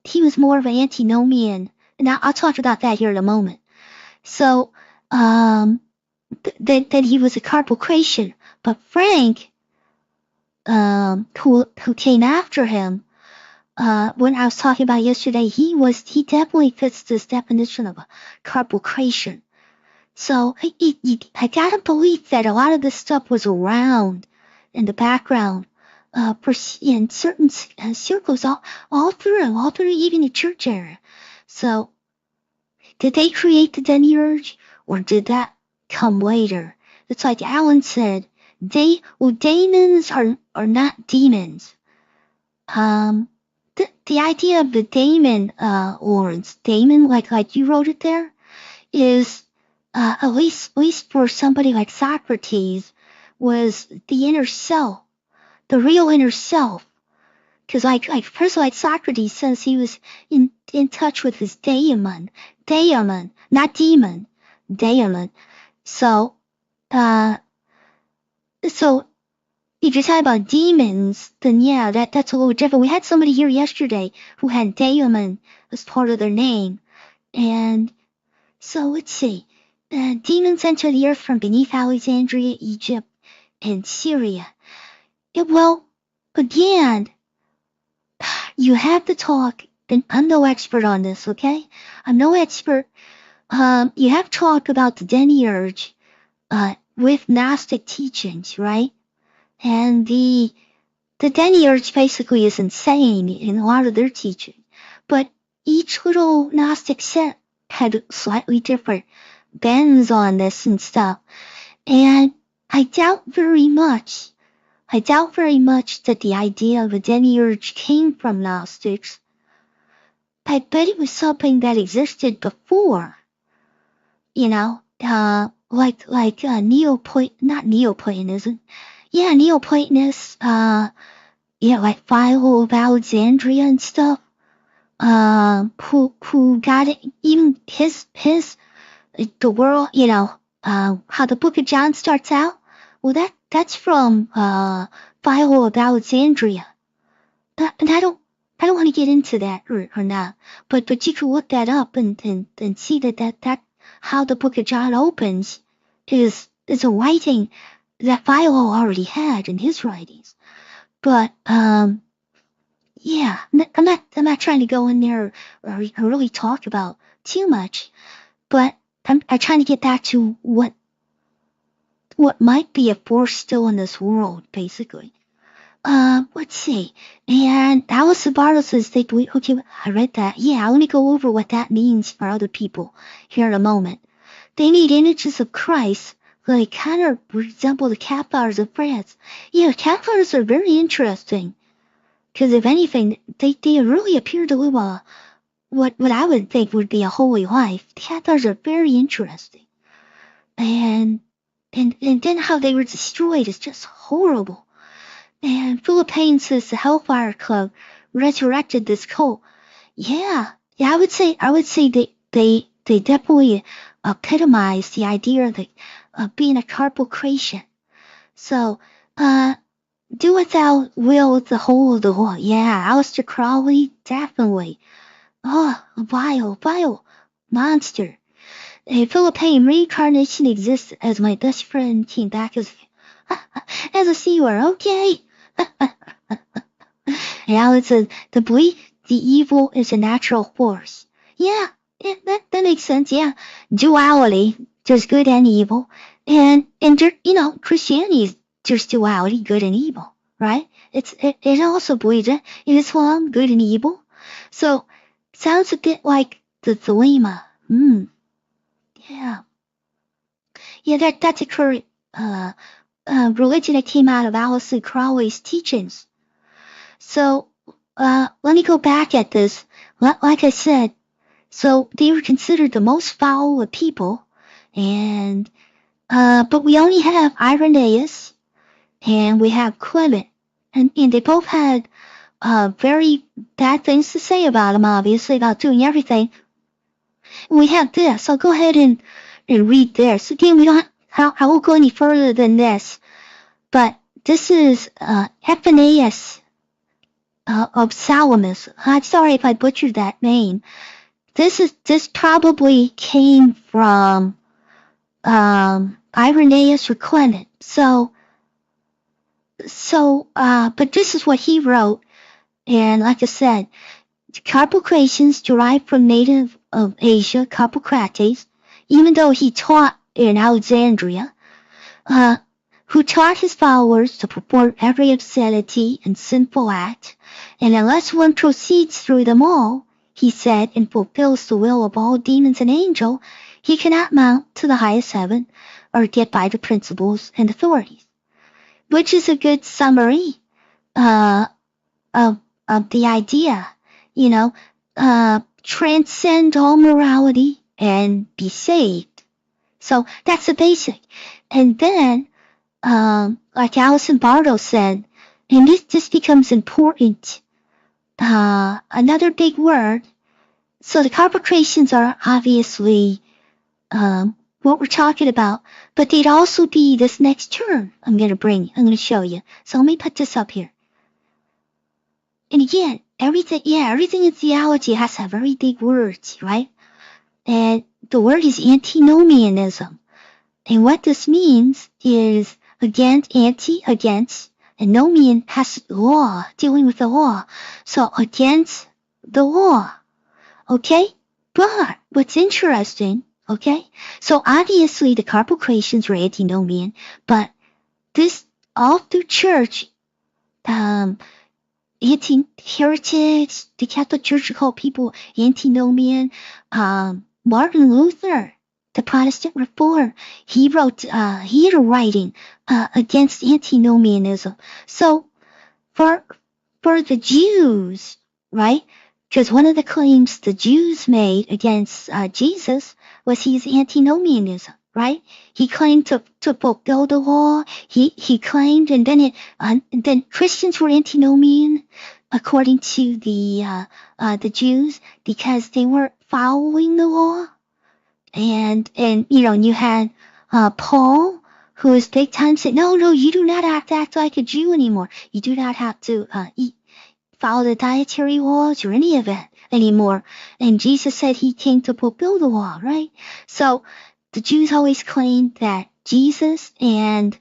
He was more of an antinomian, and I'll talk about that here in a moment. So, that he was a Carpocratian, but Frank, who came after him, when I was talking about yesterday, he definitely fits this definition of a Carpocratian. So I gotta believe that a lot of this stuff was around in the background, in certain circles, all through even the church era. So, did they create the demiurge, or did that come later? It's like Alan said, demons are not demons. The idea of the daemon lords, daemon, like you wrote it there, is at least for somebody like Socrates, was the inner self, the real inner self. Because like a person like Socrates says he was in touch with his daemon, not demon, daemon. So if you're talking about demons, then yeah, that's a little different. We had somebody here yesterday who had daemon as part of their name. And so let's see. Demons enter the earth from beneath Alexandria, Egypt, and Syria. Yeah, well, again, you have to talk, and I'm no expert on this, okay? I'm no expert. You have to talk about the demiurge with Gnostic teachings, right? And the demiurge basically is insane in a lot of their teaching. But each little Gnostic sect had slightly different bends on this and stuff. And I doubt very much that the idea of a demiurge came from Gnostics. I bet it was something that existed before. Like not Neoplatonism. Yeah, Neoplatonists, like Philo of Alexandria and stuff. who got even the world, how the Book of John starts out. Well, that's from Philo of Alexandria. And I don't want to get into that or not, but you can look that up and see that how the Book of John opens is a writing that Philo already had in his writings. But yeah, I'm not trying to go in there or really talk about too much, but I'm trying to get back to what might be a force still in this world, basically. Let's see. And Alice Bartels said, okay, I read that. Yeah, let me go over what that means for other people here in a moment. They need images of Christ, like kind of resemble the Cathars of France. Yeah, Cathars are very interesting. Because if anything, they really appear to live what I would think would be a holy life. The Cathars are very interesting. And then how they were destroyed is just horrible. And Philippines says the Hellfire Club resurrected this cult. Yeah, I would say they definitely epitomize the idea of being a carpocration. So, do what thou will with the whole of the Lord. Yeah, Aleister Crowley, definitely. Oh, a vile monster. A Philippine reincarnation exists as my best friend came back as a sewer, okay? Now it says, the belief, the evil is a natural force. Yeah, that makes sense, yeah. Duality, there's good and evil. And Christianity is just duality, good and evil, right? It also believes in Islam, good and evil. So, sounds a bit like the Thelema. Yeah. Yeah, that's a current, religion that came out of Aleister Crowley's teachings. So, let me go back at this. Like I said, so they were considered the most foul of people, and, but we only have Irenaeus, and we have Clement, and they both had, very bad things to say about him, obviously, about doing everything. We have this. I'll go ahead and read this. Again, I won't go any further than this, but this is, Ephanius, of Salamis. I'm sorry if I butchered that name. This probably came from, Irenaeus or Clement. But this is what he wrote. And like I said, Carpocratians derived from native of Asia, Carpocrates, even though he taught in Alexandria, who taught his followers to perform every obscenity and sinful act, and unless one proceeds through them all, he said, and fulfills the will of all demons and angels, he cannot mount to the highest heaven or get by the principles and authorities. Which is a good summary of the idea, transcend all morality and be saved. So that's the basic. And then, like Alison Bartels said, and this becomes important, another big word. So the Carpocratians are obviously what we're talking about, but they'd also be this next term I'm going to show you. So let me put this up here. And again, everything in theology has to have very big words, right? And the word is antinomianism. And what this means is against, and nomian has law, dealing with the law. So against the law. Okay? But what's interesting, okay? So obviously the Carpocratians were antinomian, but this all through church, anti-heretics, the Catholic Church called people antinomian. Martin Luther, the Protestant Reformer, he had a writing against antinomianism. So for the Jews, right? Because one of the claims the Jews made against Jesus was his antinomianism, right? He claimed to fulfill the law. He claimed, and then Christians were antinomian. according to the Jews, because they weren't following the law. And you had Paul, who was big time, said, no, you do not have to act like a Jew anymore. You do not have to follow the dietary laws or any of that anymore. And Jesus said he came to fulfill the law, right? So the Jews always claimed that Jesus and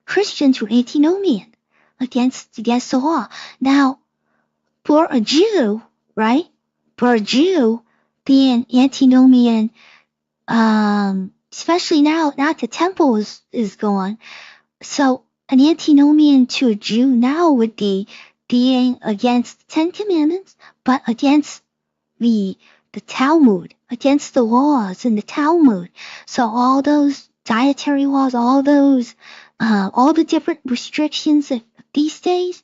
Christians were antinomian against the law. Now, for a Jew, right? For a Jew, being antinomian, especially now the temple is gone. So an antinomian to a Jew now would be being against the Ten Commandments, but against the Talmud, against the laws in the Talmud. So all those dietary laws, all the different restrictions of these days,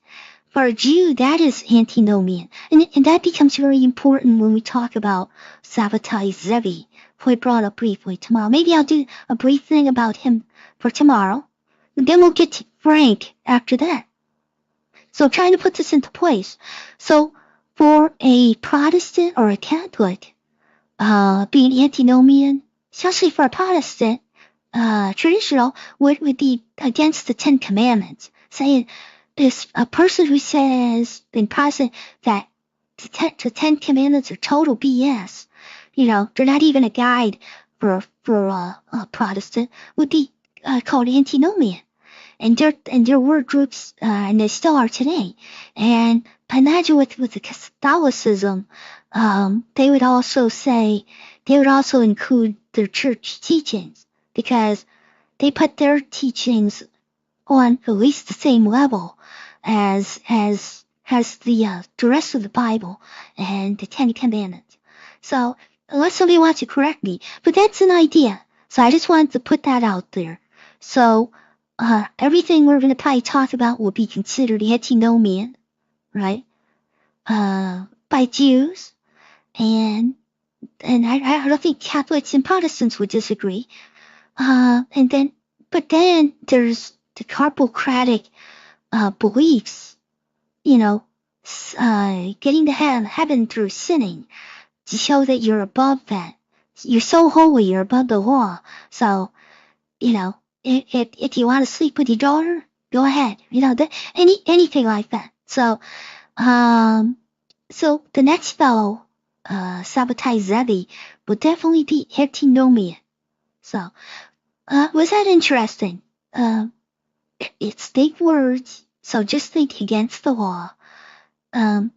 for a Jew, that is antinomian. And that becomes very important when we talk about Sabbatai Zevi, who I brought up briefly tomorrow. Maybe I'll do a brief thing about him for tomorrow. And then we'll get to Frank after that. So trying to put this into place. So for a Protestant or a Catholic, being antinomian, especially for a Protestant, traditional, would be against the Ten Commandments, saying this a person who says in Protestant that the Ten Commandments are total BS, they're not even a guide for a Protestant, would be called antinomian. And there were groups, and they still are today. And I imagine with the Catholicism, they would also include their church teachings, because they put their teachings on at least the same level as the rest of the Bible and the Ten Commandments. So unless somebody wants to correct me, but that's an idea. So I just wanted to put that out there. So everything we're going to probably talk about will be considered antinomian, right? By Jews, and I don't think Catholics and Protestants would disagree. But then there's the Carpocratic beliefs, getting to heaven through sinning, to show that you're above that. You're so holy, you're above the law. So, if you want to sleep with your daughter, go ahead. Anything like that. So, so the next fellow, Sabbatai Zevi, will definitely be antinomian. So, was that interesting? It's big words, so just think against the law, and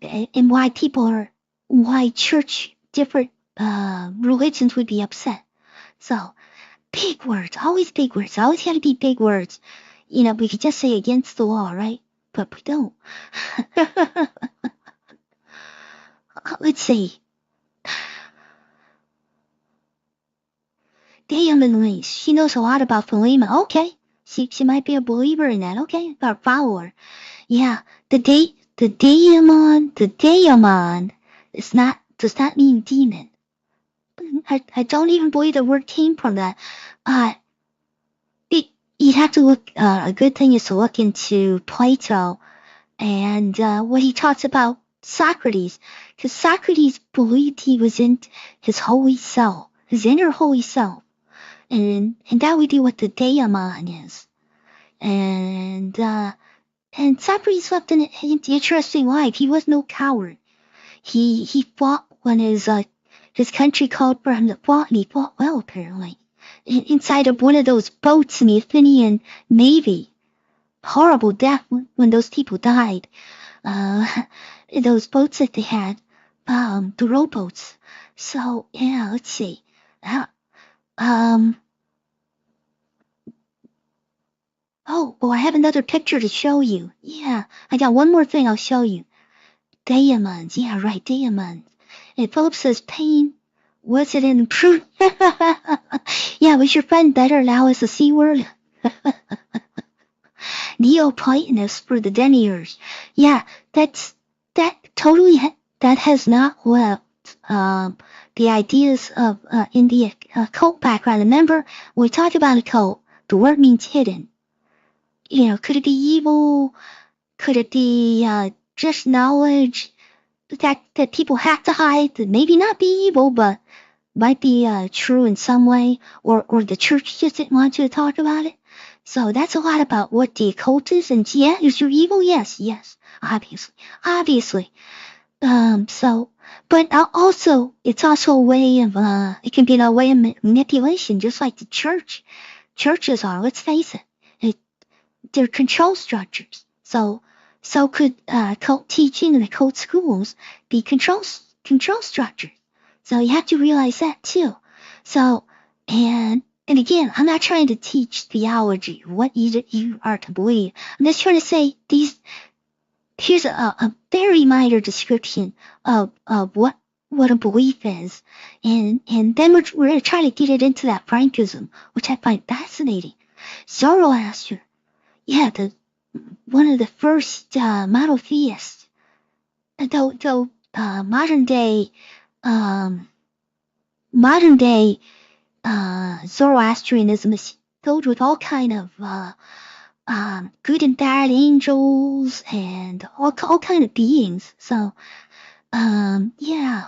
why church, different religions would be upset. So, big words, always had to be big words. We could just say against the law, right? But we don't. Let's see. Dayaman, she knows a lot about Philema. Okay. She might be a believer in that. Okay. Or a follower. Yeah. The daemon does not mean demon. I don't even believe the word came from that. You'd have to look, a good thing is to look into Plato and what he talks about Socrates, because Socrates believed he was in his holy self, his inner holy self, and that would be what the daemon is. And Socrates lived an interesting life. He was no coward. He fought when his country called for him to fight, and he fought well, apparently. Inside of one of those boats in the Athenian Navy. Horrible death when those people died. Those boats that they had, the rowboats. So, yeah, let's see. Oh, I have another picture to show you. Yeah, I got one more thing I'll show you. Daemons. Yeah, right, daemons. And Philip says pain. Was it an improvement? Yeah, was your friend better now as the C word? Neoplatonist for the deniers. Yeah, that has not left the ideas of in the occult background. Remember, when we talk about occult, the word means hidden. Could it be evil? Could it be just knowledge that people have to hide that maybe not be evil, but might be true in some way, or the church just didn't want you to talk about it? So that's a lot about what the occult is, and yeah, is your evil? Yes, obviously. So, but also, it's also a way of, it can be a way of manipulation, just like the church. Churches are, let's face it, they're control structures. So could, cult teaching and the cult schools be control structures. So you have to realize that too. So, and again, I'm not trying to teach theology, what you are to believe. I'm just trying to say here's a very minor description of what a belief is. And then we're going to try to get it into that Frankism, which I find fascinating. Zoroaster, yeah, one of the first monotheists. Though modern day Zoroastrianism is filled with all kind of good and bad angels and all kind of beings. So yeah,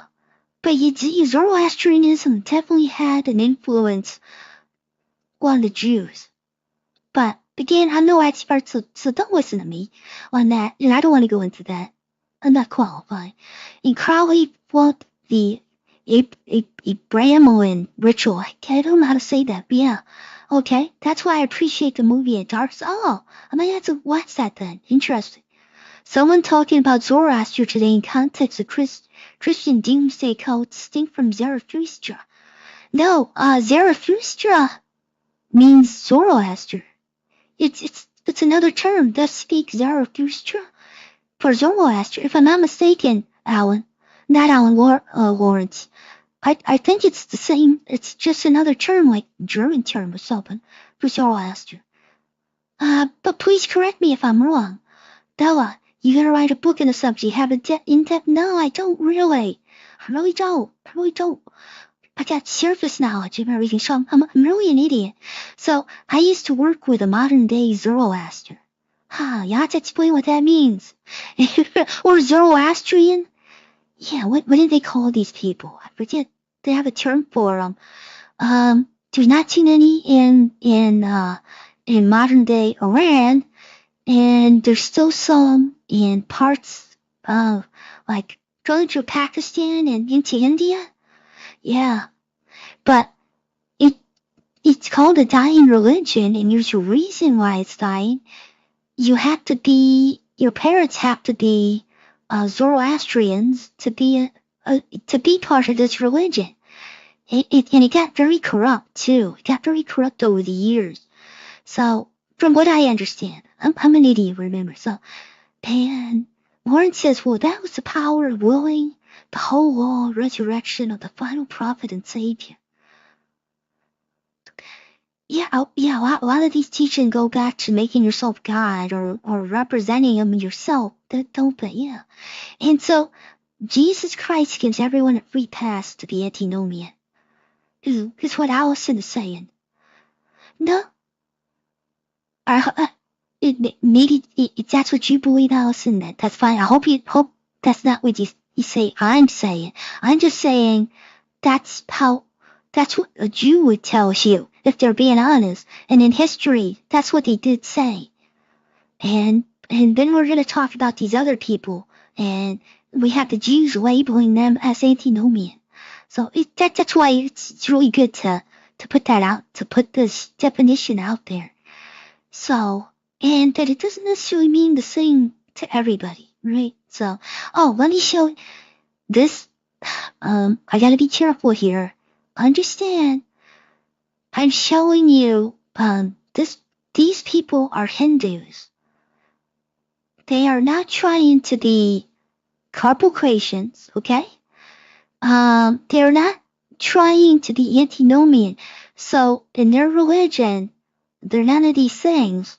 but Zoroastrianism definitely had an influence on the Jews. But again, I'm no expert, so don't listen to me on that, and I don't want to go into that. I'm not qualified. And Crowley fought the Abramelin ritual. I don't know how to say that, but yeah. Okay, that's why I appreciate the movie Dark Souls. Oh, I might have to watch that then. Interesting. Someone talking about Zoroaster today in context of Christian doomsday cults distinct from Zarathustra. No, Zarathustra means Zoroaster. It's another term that speaks Zarathustra for Zoroaster. If I'm not mistaken, Alan, not Alan Lawrence. I think it's the same. It's just another term, like German term or something, for Zoroaster. But please correct me if I'm wrong. Bella, you gotta write a book on the subject. Have a in-depth? No, I don't really. I really don't. I got surface knowledge of everything, so I'm really an idiot. So I used to work with a modern-day Zoroaster. You have to explain what that means. Or Zoroastrian? Yeah, what do they call these people? I forget. They have a term for them. There's not too many in modern day Iran, and there's still some in parts of like going through Pakistan and into India. Yeah, but it's called a dying religion, and there's a reason why it's dying. Your parents have to be Zoroastrians to be part of this religion. And it got very corrupt too. It got very corrupt over the years. So from what I understand, I'm an idiot, remember. So, and Warren says, well, that was the power of willing the whole law, resurrection of the final prophet and savior. Yeah, a lot of these teachings go back to making yourself God or representing him yourself, don't they? Yeah. And so, Jesus Christ gives everyone a free pass to be antinomian. Is what Allison is saying. No. Maybe that's what you believe, Allison. That's fine. I hope that's not what you say I'm saying. I'm just saying that's what a Jew would tell you, if they're being honest. And in history, that's what they did say. And then we're going to talk about these other people, and we have the Jews labeling them as antinomian. So that's why it's really good to put that out, to put this definition out there. So, and that it doesn't necessarily mean the same to everybody, right? So, let me show this. I gotta be careful here. Understand, I'm showing you, these people are Hindus. They are not trying to be Carpocratians, okay? They're not trying to be antinomian. So, in their religion, they're none of these things,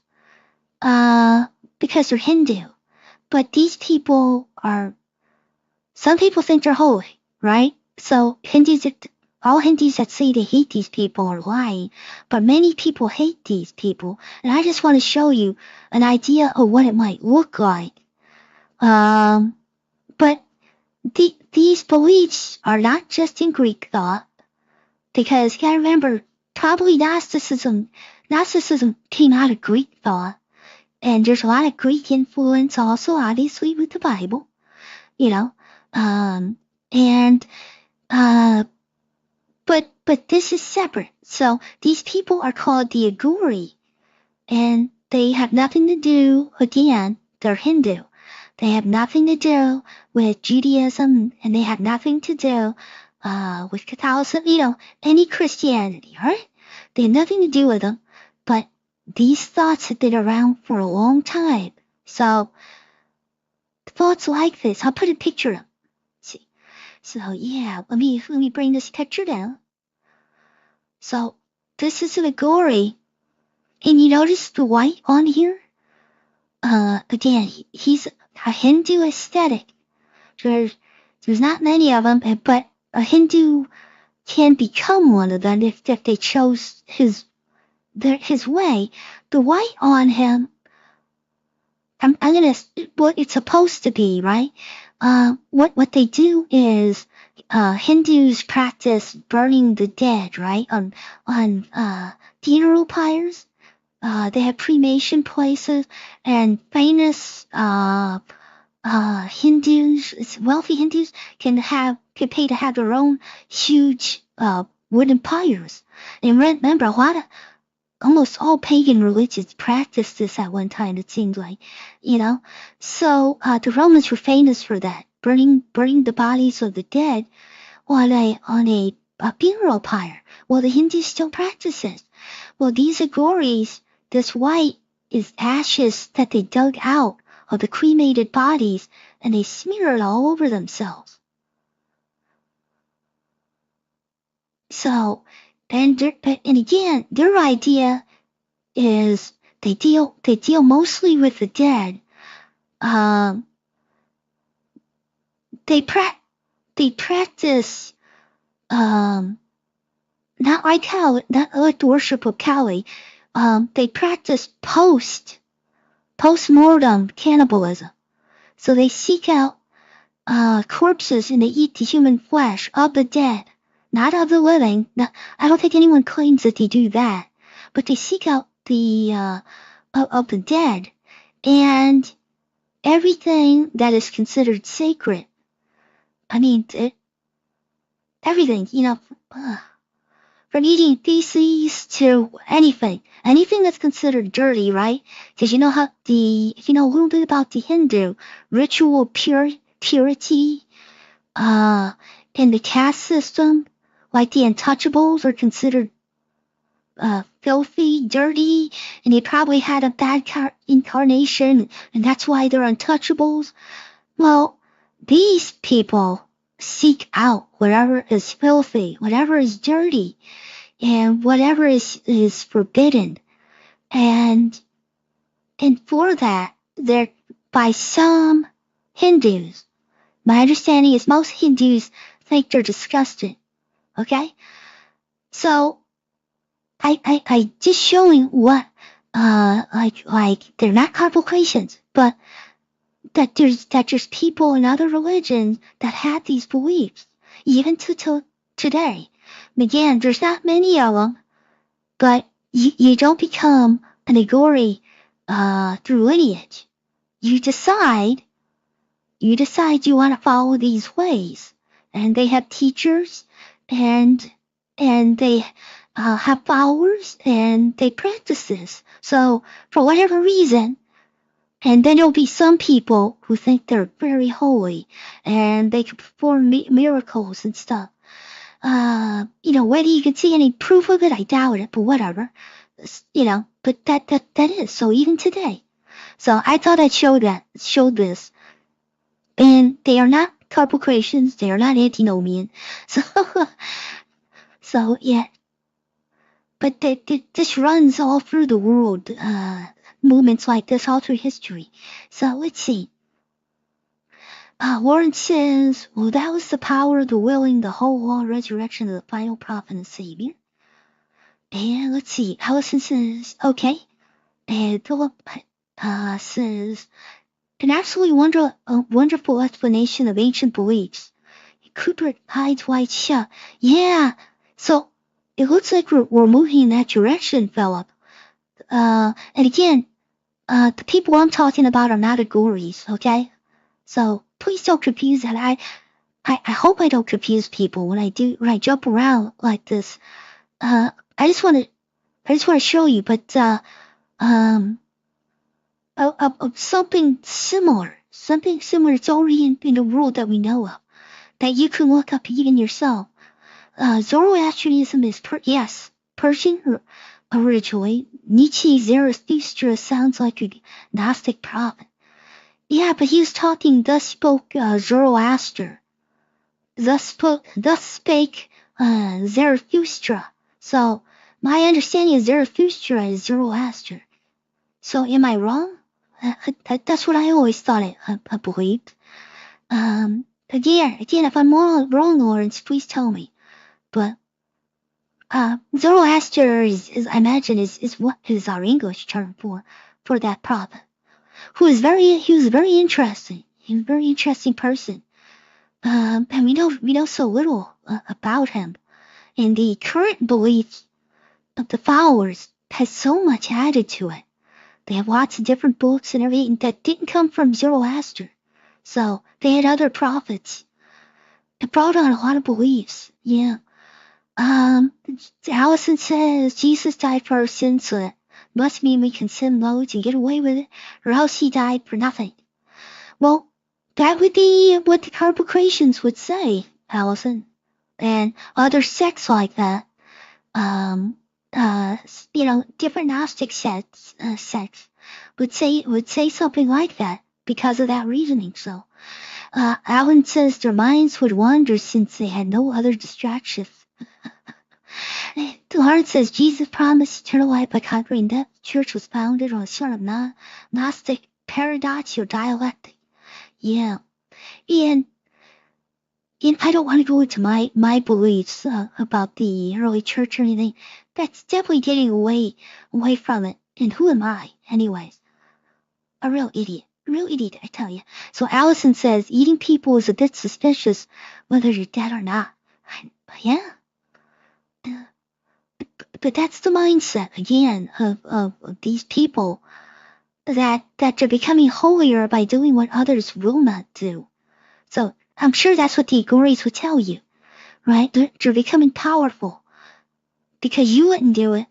because they're Hindu. But these people some people think they're holy, right? So, Hindus all Hindus that say they hate these people are lying, but many people hate these people, and I just want to show you an idea of what it might look like. But these beliefs are not just in Greek thought, because you gotta remember, probably Gnosticism came out of Greek thought, and there's a lot of Greek influence also, obviously, with the Bible, you know, but this is separate. So these people are called the Aguri, and they have nothing to do, again, they're Hindu. They have nothing to do with Judaism, and they have nothing to do with Catholicism, you know, any Christianity, right? They have nothing to do with them, but these thoughts have been around for a long time. So thoughts like this, I'll put a picture up. See, so yeah, let me bring this picture down. So this is an Aguri, and you notice the white on here? Again, he's a Hindu aesthetic. There's not many of them, but a Hindu can become one of them if they chose his way. The white on him, I'm gonna, what it's supposed to be, right? What they do is, Hindus practice burning the dead, right? On funeral pyres. They have cremation places, and famous, Hindus, wealthy Hindus can pay to have their own huge, wooden pyres. And remember, almost all pagan religions practiced this at one time, it seems like, you know. So, the Romans were famous for that, burning the bodies of the dead on a funeral pyre. Well, the Hindus still practice this. Well, these Agoris, this white is ashes that they dug out of the cremated bodies, and they smear it all over themselves. So, and again, their idea is they deal mostly with the dead. They practice, not like the worship of Kali. They practice post-mortem cannibalism. So they seek out corpses and they eat the human flesh of the dead, not of the living. Now, I don't think anyone claims that they do that, but they seek out the of the dead, and everything that is considered sacred. I mean, everything, you know, from eating feces to anything that's considered dirty, right? Because you know a little bit about the Hindu ritual purity, in the caste system, like the untouchables are considered filthy, dirty, and they probably had a bad incarnation, and that's why they're untouchables. Well, these people seek out whatever is filthy, whatever is dirty, and whatever is forbidden. And for that, by some Hindus, my understanding is most Hindus think they're disgusting. Okay? So, I just showing what, like they're not complications, but that there's people in other religions that have these beliefs, even to today. Again, there's not many of them, but you don't become an Agori through lineage. You decide you want to follow these ways, and they have teachers, and they have followers, and they practice this. So for whatever reason, and then there'll be some people who think they're very holy, and they can perform miracles and stuff. Whether you can see any proof of it, I doubt it, but whatever. But that is, so even today. So I thought I'd show this. And they are not corporations, they are not antinomian. So yeah. But this runs all through the world, movements like this all through history. So let's see. Warren says, well, that was the power of the willing, the whole law, resurrection of the final prophet and savior. And let's see, Allison says, okay. And Philip says, an absolutely wonderful explanation of ancient beliefs. Kubrick hides wide shut. Yeah, so it looks like we're moving in that direction, Philip. And again, the people I'm talking about are not allegories, okay? So please don't confuse that. I hope I don't confuse people when I jump around like this. I just want to show you, but something similar it's already in the world that we know of, that you can look up even yourself. Zoroastrianism is Persian originally. Nietzsche Zarathustra sounds like a Gnostic prophet. Yeah, but he was talking, thus spoke Zoroaster. Thus spake Zarathustra. So my understanding of Zarathustra is Zoroaster. So am I wrong? That's what I always thought I believed. Again, if I'm wrong, Lawrence, please tell me. But Zoroaster is I imagine is what is our English term for that prophet, he was very interesting. He was a very interesting person. And we know so little about him. And the current beliefs of the followers has so much added to it. They have lots of different books and everything that didn't come from Zoroaster. So they had other prophets. It brought on a lot of beliefs. Yeah. Allison says Jesus died for our sins, so it must mean we can sin loads and get away with it, or else he died for nothing. Well, that would be what the Carpocratians would say, Allison. And other sects like that. Different Gnostic sects would say something like that because of that reasoning. So, Alan says their minds would wander since they had no other distractions. Lawrence says Jesus promised eternal life by conquering death. The church was founded on a sort of Gnostic paradox or dialectic. Yeah. And I don't want to go into my beliefs about the early church or anything. That's definitely getting away from it. And who am I, anyways? A real idiot, I tell you. So Allison says eating people is a bit suspicious, whether you're dead or not. Yeah. But that's the mindset again of these people that they're becoming holier by doing what others will not do. So I'm sure that's what the Agories would tell you, right? They're becoming powerful because you wouldn't do it,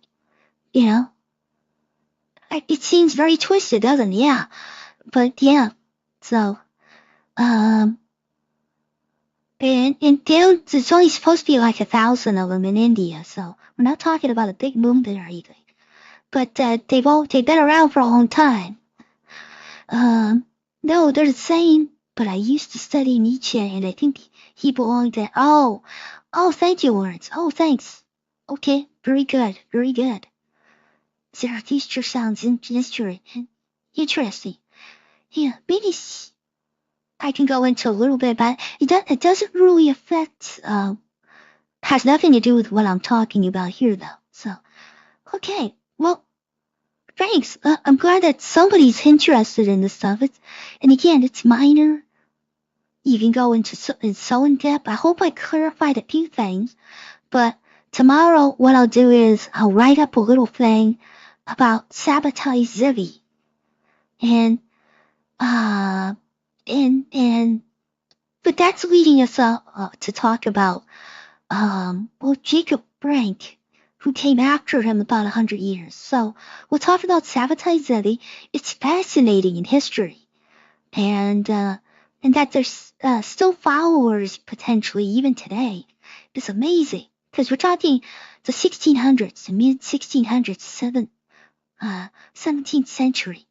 you know. It seems very twisted, doesn't it? Yeah. But yeah. So, and there's only supposed to be like 1,000 of them in India, so we're not talking about a big movement or anything. But they've been around for a long time. No, they're the same. But I used to study Nietzsche, and I think he belonged to. Oh, thank you, Lawrence. Oh, thanks. Okay, very good. Zarathustra sounds interesting. Yeah, maybe I can go into a little bit, but it doesn't really affect. Has nothing to do with what I'm talking about here, though. So, okay, well. Thanks. I'm glad that somebody's interested in this stuff. And again, it's minor. You can go into so in depth. I hope I clarified a few things. But tomorrow, what I'll do is I'll write up a little thing about Sabbatai Zevi. But that's leading us up to talk about Jacob Frank, who came after him about 100 years. So we'll talk about Sabbatai Zevi. It's fascinating in history. And that there's still followers potentially even today. It's amazing. Because we're talking the 1600s, the mid-1600s, 17th century.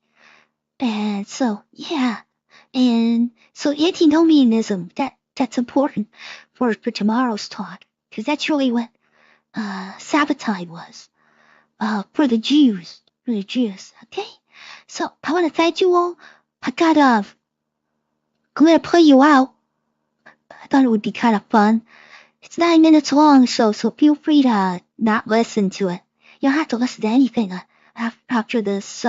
And so, yeah. And so antinomianism, that's important for tomorrow's talk. Because that's really what Sabbatai was for the Jews. Okay? So I want to thank you all. I got I'm gonna play you out. I thought it would be kind of fun. It's 9 minutes long, so feel free to not listen to it. You don't have to listen to anything after this.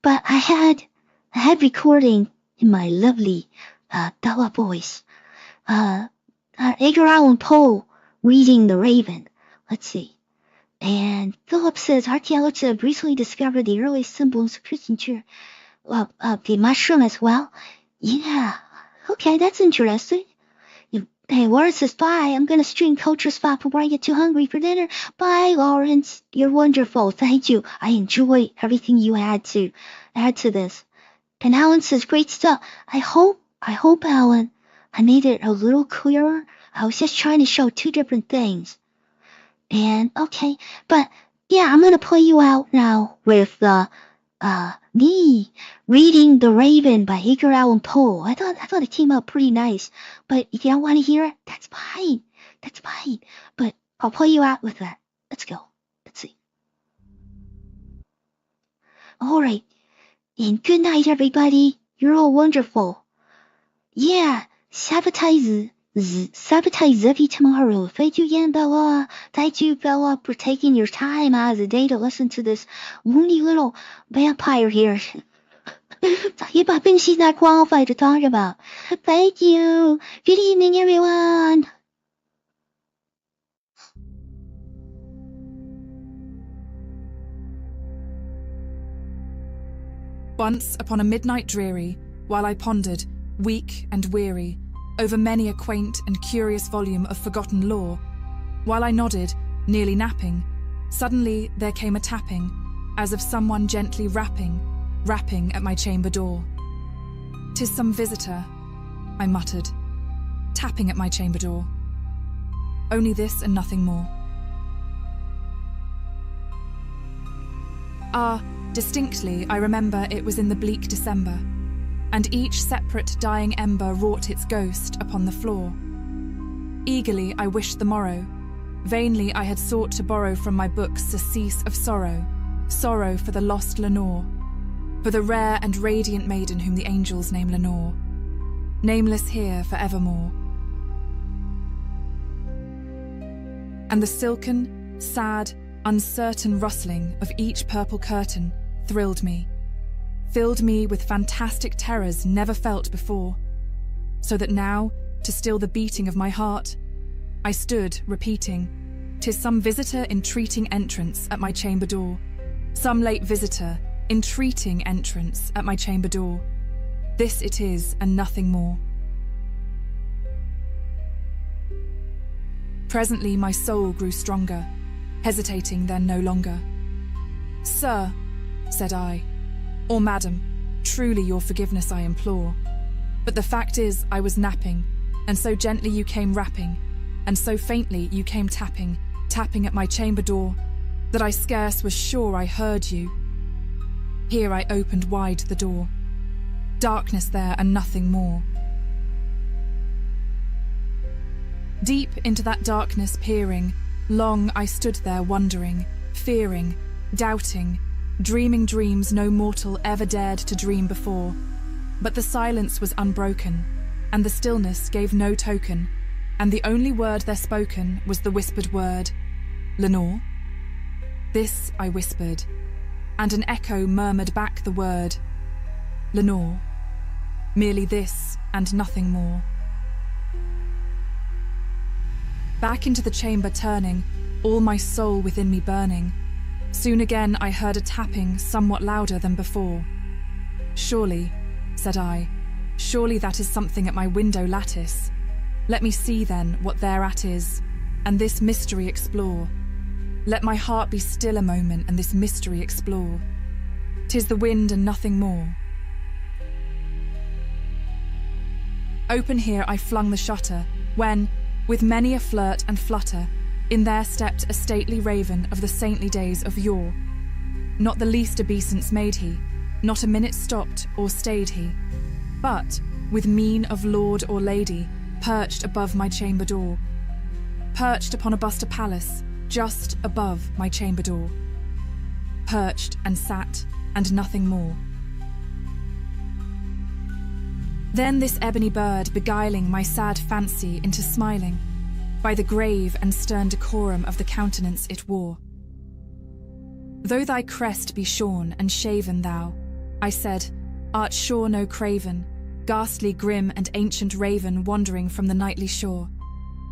But I had recording in my lovely Bella voice. Edgar Allan Poe reading The Raven. Let's see. And Philip says archaeologists have recently discovered the earliest symbols of Christian church. The mushroom as well. Yeah. Okay, that's interesting. Hey, Lawrence says, bye. I'm gonna stream Culture Spot before I get too hungry for dinner. Bye, Lawrence. You're wonderful. Thank you. I enjoy everything you had to add to this. And Alan says, great stuff. I hope, Alan, I made it a little clearer. I was just trying to show two different things. And, okay, but, yeah, I'm gonna play you out now with, me reading The Raven by Edgar Allan Poe. I thought it came out pretty nice. But if you don't want to hear it, that's fine. But I'll play you out with that. Let's go. Let's see. Alright. And good night, everybody. You're all wonderful. Yeah, sabotage you tomorrow. Thank you again, Bella. Thank you, Bella, for taking your time out of the day to listen to this loony little vampire here. Talking about things she's not qualified to talk about. Thank you. Good evening, everyone. Once upon a midnight dreary, while I pondered, weak and weary, over many a quaint and curious volume of forgotten lore, while I nodded, nearly napping, suddenly there came a tapping, as of someone gently rapping at my chamber door. "'Tis some visitor," I muttered, tapping at my chamber door. Only this and nothing more. Distinctly I remember it was in the bleak December, and each separate dying ember wrought its ghost upon the floor. Eagerly I wished the morrow. Vainly I had sought to borrow from my books surcease of sorrow, sorrow for the lost Lenore, for the rare and radiant maiden whom the angels name Lenore, nameless here for evermore. And the silken, sad, uncertain rustling of each purple curtain thrilled me, filled me with fantastic terrors never felt before, so that now, to still the beating of my heart, I stood repeating, "'Tis some visitor entreating entrance at my chamber door, some late visitor entreating entrance at my chamber door. This it is and nothing more." Presently my soul grew stronger, hesitating then no longer. "Sir," said I, "or madam, truly your forgiveness I implore. But the fact is I was napping, and so gently you came rapping, and so faintly you came tapping at my chamber door, that I scarce was sure I heard you." Here I opened wide the door. Darkness there and nothing more. Deep into that darkness peering, long I stood there wondering, fearing, doubting, dreaming dreams no mortal ever dared to dream before. But the silence was unbroken, and the stillness gave no token, and the only word there spoken was the whispered word, "Lenore?" This I whispered, and an echo murmured back the word, "Lenore." Merely this and nothing more. Back into the chamber turning, all my soul within me burning, soon again I heard a tapping somewhat louder than before. "Surely," said I, "surely that is something at my window lattice. Let me see then what thereat is, and this mystery explore. Let my heart be still a moment and this mystery explore. 'Tis the wind and nothing more." Open here I flung the shutter, when, with many a flirt and flutter, in there stepped a stately raven of the saintly days of yore. Not the least obeisance made he, not a minute stopped or stayed he, but, with mien of lord or lady, perched above my chamber door, perched upon a bust of Pallas, just above my chamber door, perched and sat, and nothing more. Then this ebony bird beguiling my sad fancy into smiling, by the grave and stern decorum of the countenance it wore. Though thy crest be shorn and shaven thou, I said, art sure no craven, ghastly grim and ancient raven wandering from the nightly shore.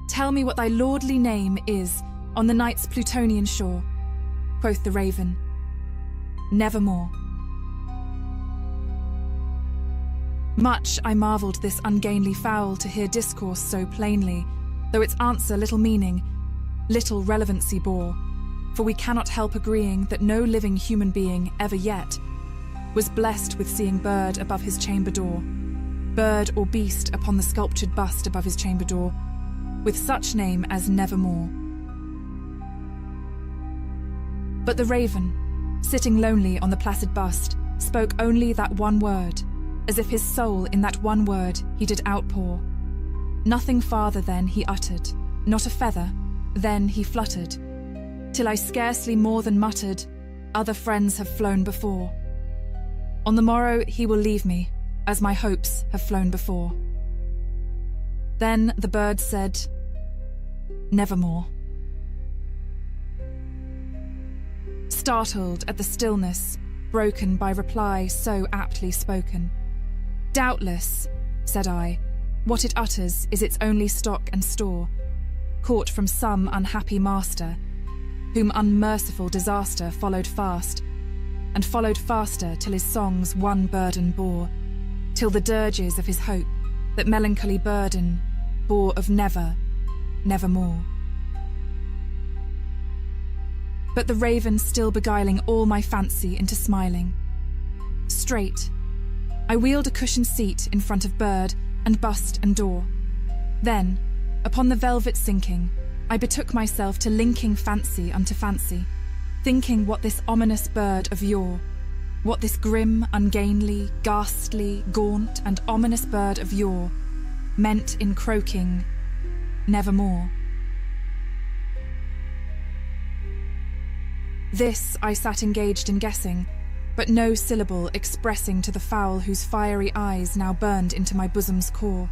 Tell me what thy lordly name is on the night's Plutonian shore. Quoth the raven, Nevermore. Much I marvelled this ungainly fowl to hear discourse so plainly, though its answer little meaning, little relevancy bore, for we cannot help agreeing that no living human being ever yet was blessed with seeing bird above his chamber door, bird or beast upon the sculptured bust above his chamber door, with such name as Nevermore. But the raven, sitting lonely on the placid bust, spoke only that one word, as if his soul in that one word he did outpour. Nothing farther then he uttered, not a feather, then he fluttered, till I scarcely more than muttered, other friends have flown before. On the morrow he will leave me, as my hopes have flown before. Then the bird said, Nevermore. Startled at the stillness, broken by reply so aptly spoken. Doubtless, said I, what it utters is its only stock and store, caught from some unhappy master, whom unmerciful disaster followed fast, and followed faster till his songs one burden bore, till the dirges of his hope, that melancholy burden, bore of never, nevermore. But the raven still beguiling all my fancy into smiling. Straight, I wheeled a cushioned seat in front of bird and bust and door. Then, upon the velvet sinking, I betook myself to linking fancy unto fancy, thinking what this ominous bird of yore, what this grim, ungainly, ghastly, gaunt, and ominous bird of yore meant in croaking, Nevermore. This I sat engaged in guessing, but no syllable expressing to the fowl whose fiery eyes now burned into my bosom's core.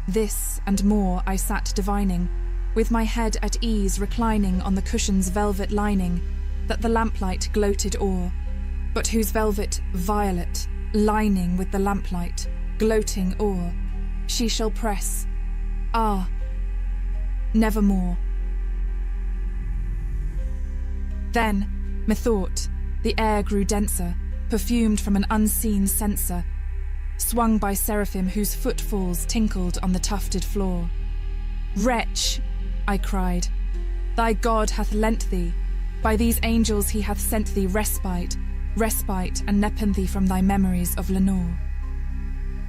This and more I sat divining, with my head at ease reclining on the cushion's velvet lining, that the lamplight gloated o'er, but whose velvet violet, lining with the lamplight, gloating o'er, she shall press, ah, nevermore. Then, methought, the air grew denser, perfumed from an unseen censer, swung by seraphim whose footfalls tinkled on the tufted floor. Wretch, I cried, thy God hath lent thee, by these angels he hath sent thee respite, respite and nepenthe from thy memories of Lenore.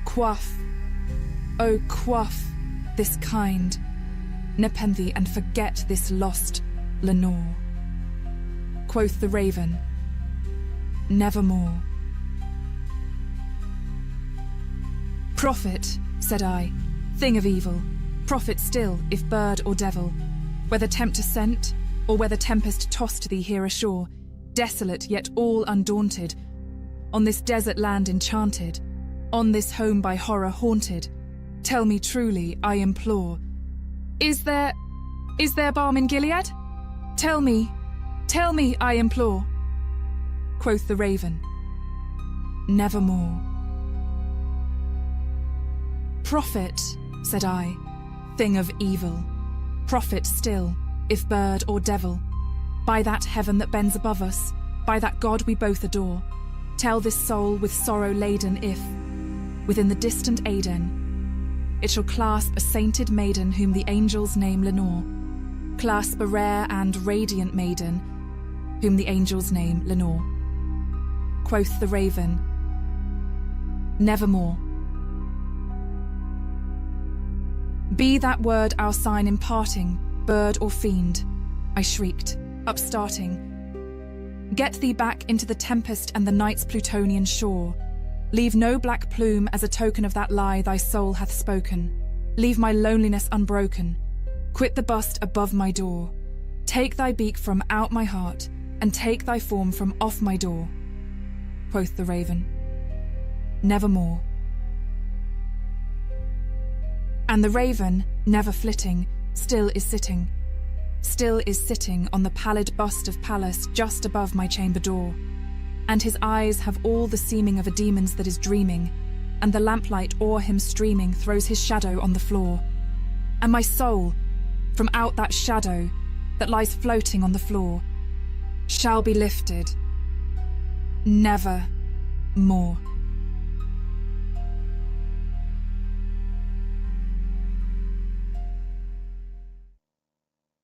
Quaff, oh quaff, this kind, nepenthe and forget this lost Lenore. Quoth the raven, Nevermore. Prophet, said I, thing of evil, prophet still, if bird or devil, whether tempter sent, or whether tempest tossed thee here ashore, desolate yet all undaunted, on this desert land enchanted, on this home by horror haunted, tell me truly, I implore, is there balm in Gilead? Tell me, I implore. Quoth the raven, Nevermore. Prophet, said I, thing of evil, prophet still, if bird or devil, by that heaven that bends above us, by that God we both adore, tell this soul with sorrow laden if, within the distant Aden, it shall clasp a sainted maiden whom the angels name Lenore, clasp a rare and radiant maiden whom the angels name Lenore. Quoth the raven, Nevermore. Be that word our sign in parting, bird or fiend, I shrieked, upstarting. Get thee back into the tempest and the night's Plutonian shore. Leave no black plume as a token of that lie thy soul hath spoken. Leave my loneliness unbroken. Quit the bust above my door. Take thy beak from out my heart, and take thy form from off my door. Quoth the raven, Nevermore. And the raven, never flitting, still is sitting on the pallid bust of Pallas just above my chamber door. And his eyes have all the seeming of a demon's that is dreaming, and the lamplight o'er him streaming throws his shadow on the floor. And my soul, from out that shadow that lies floating on the floor, shall be lifted never more.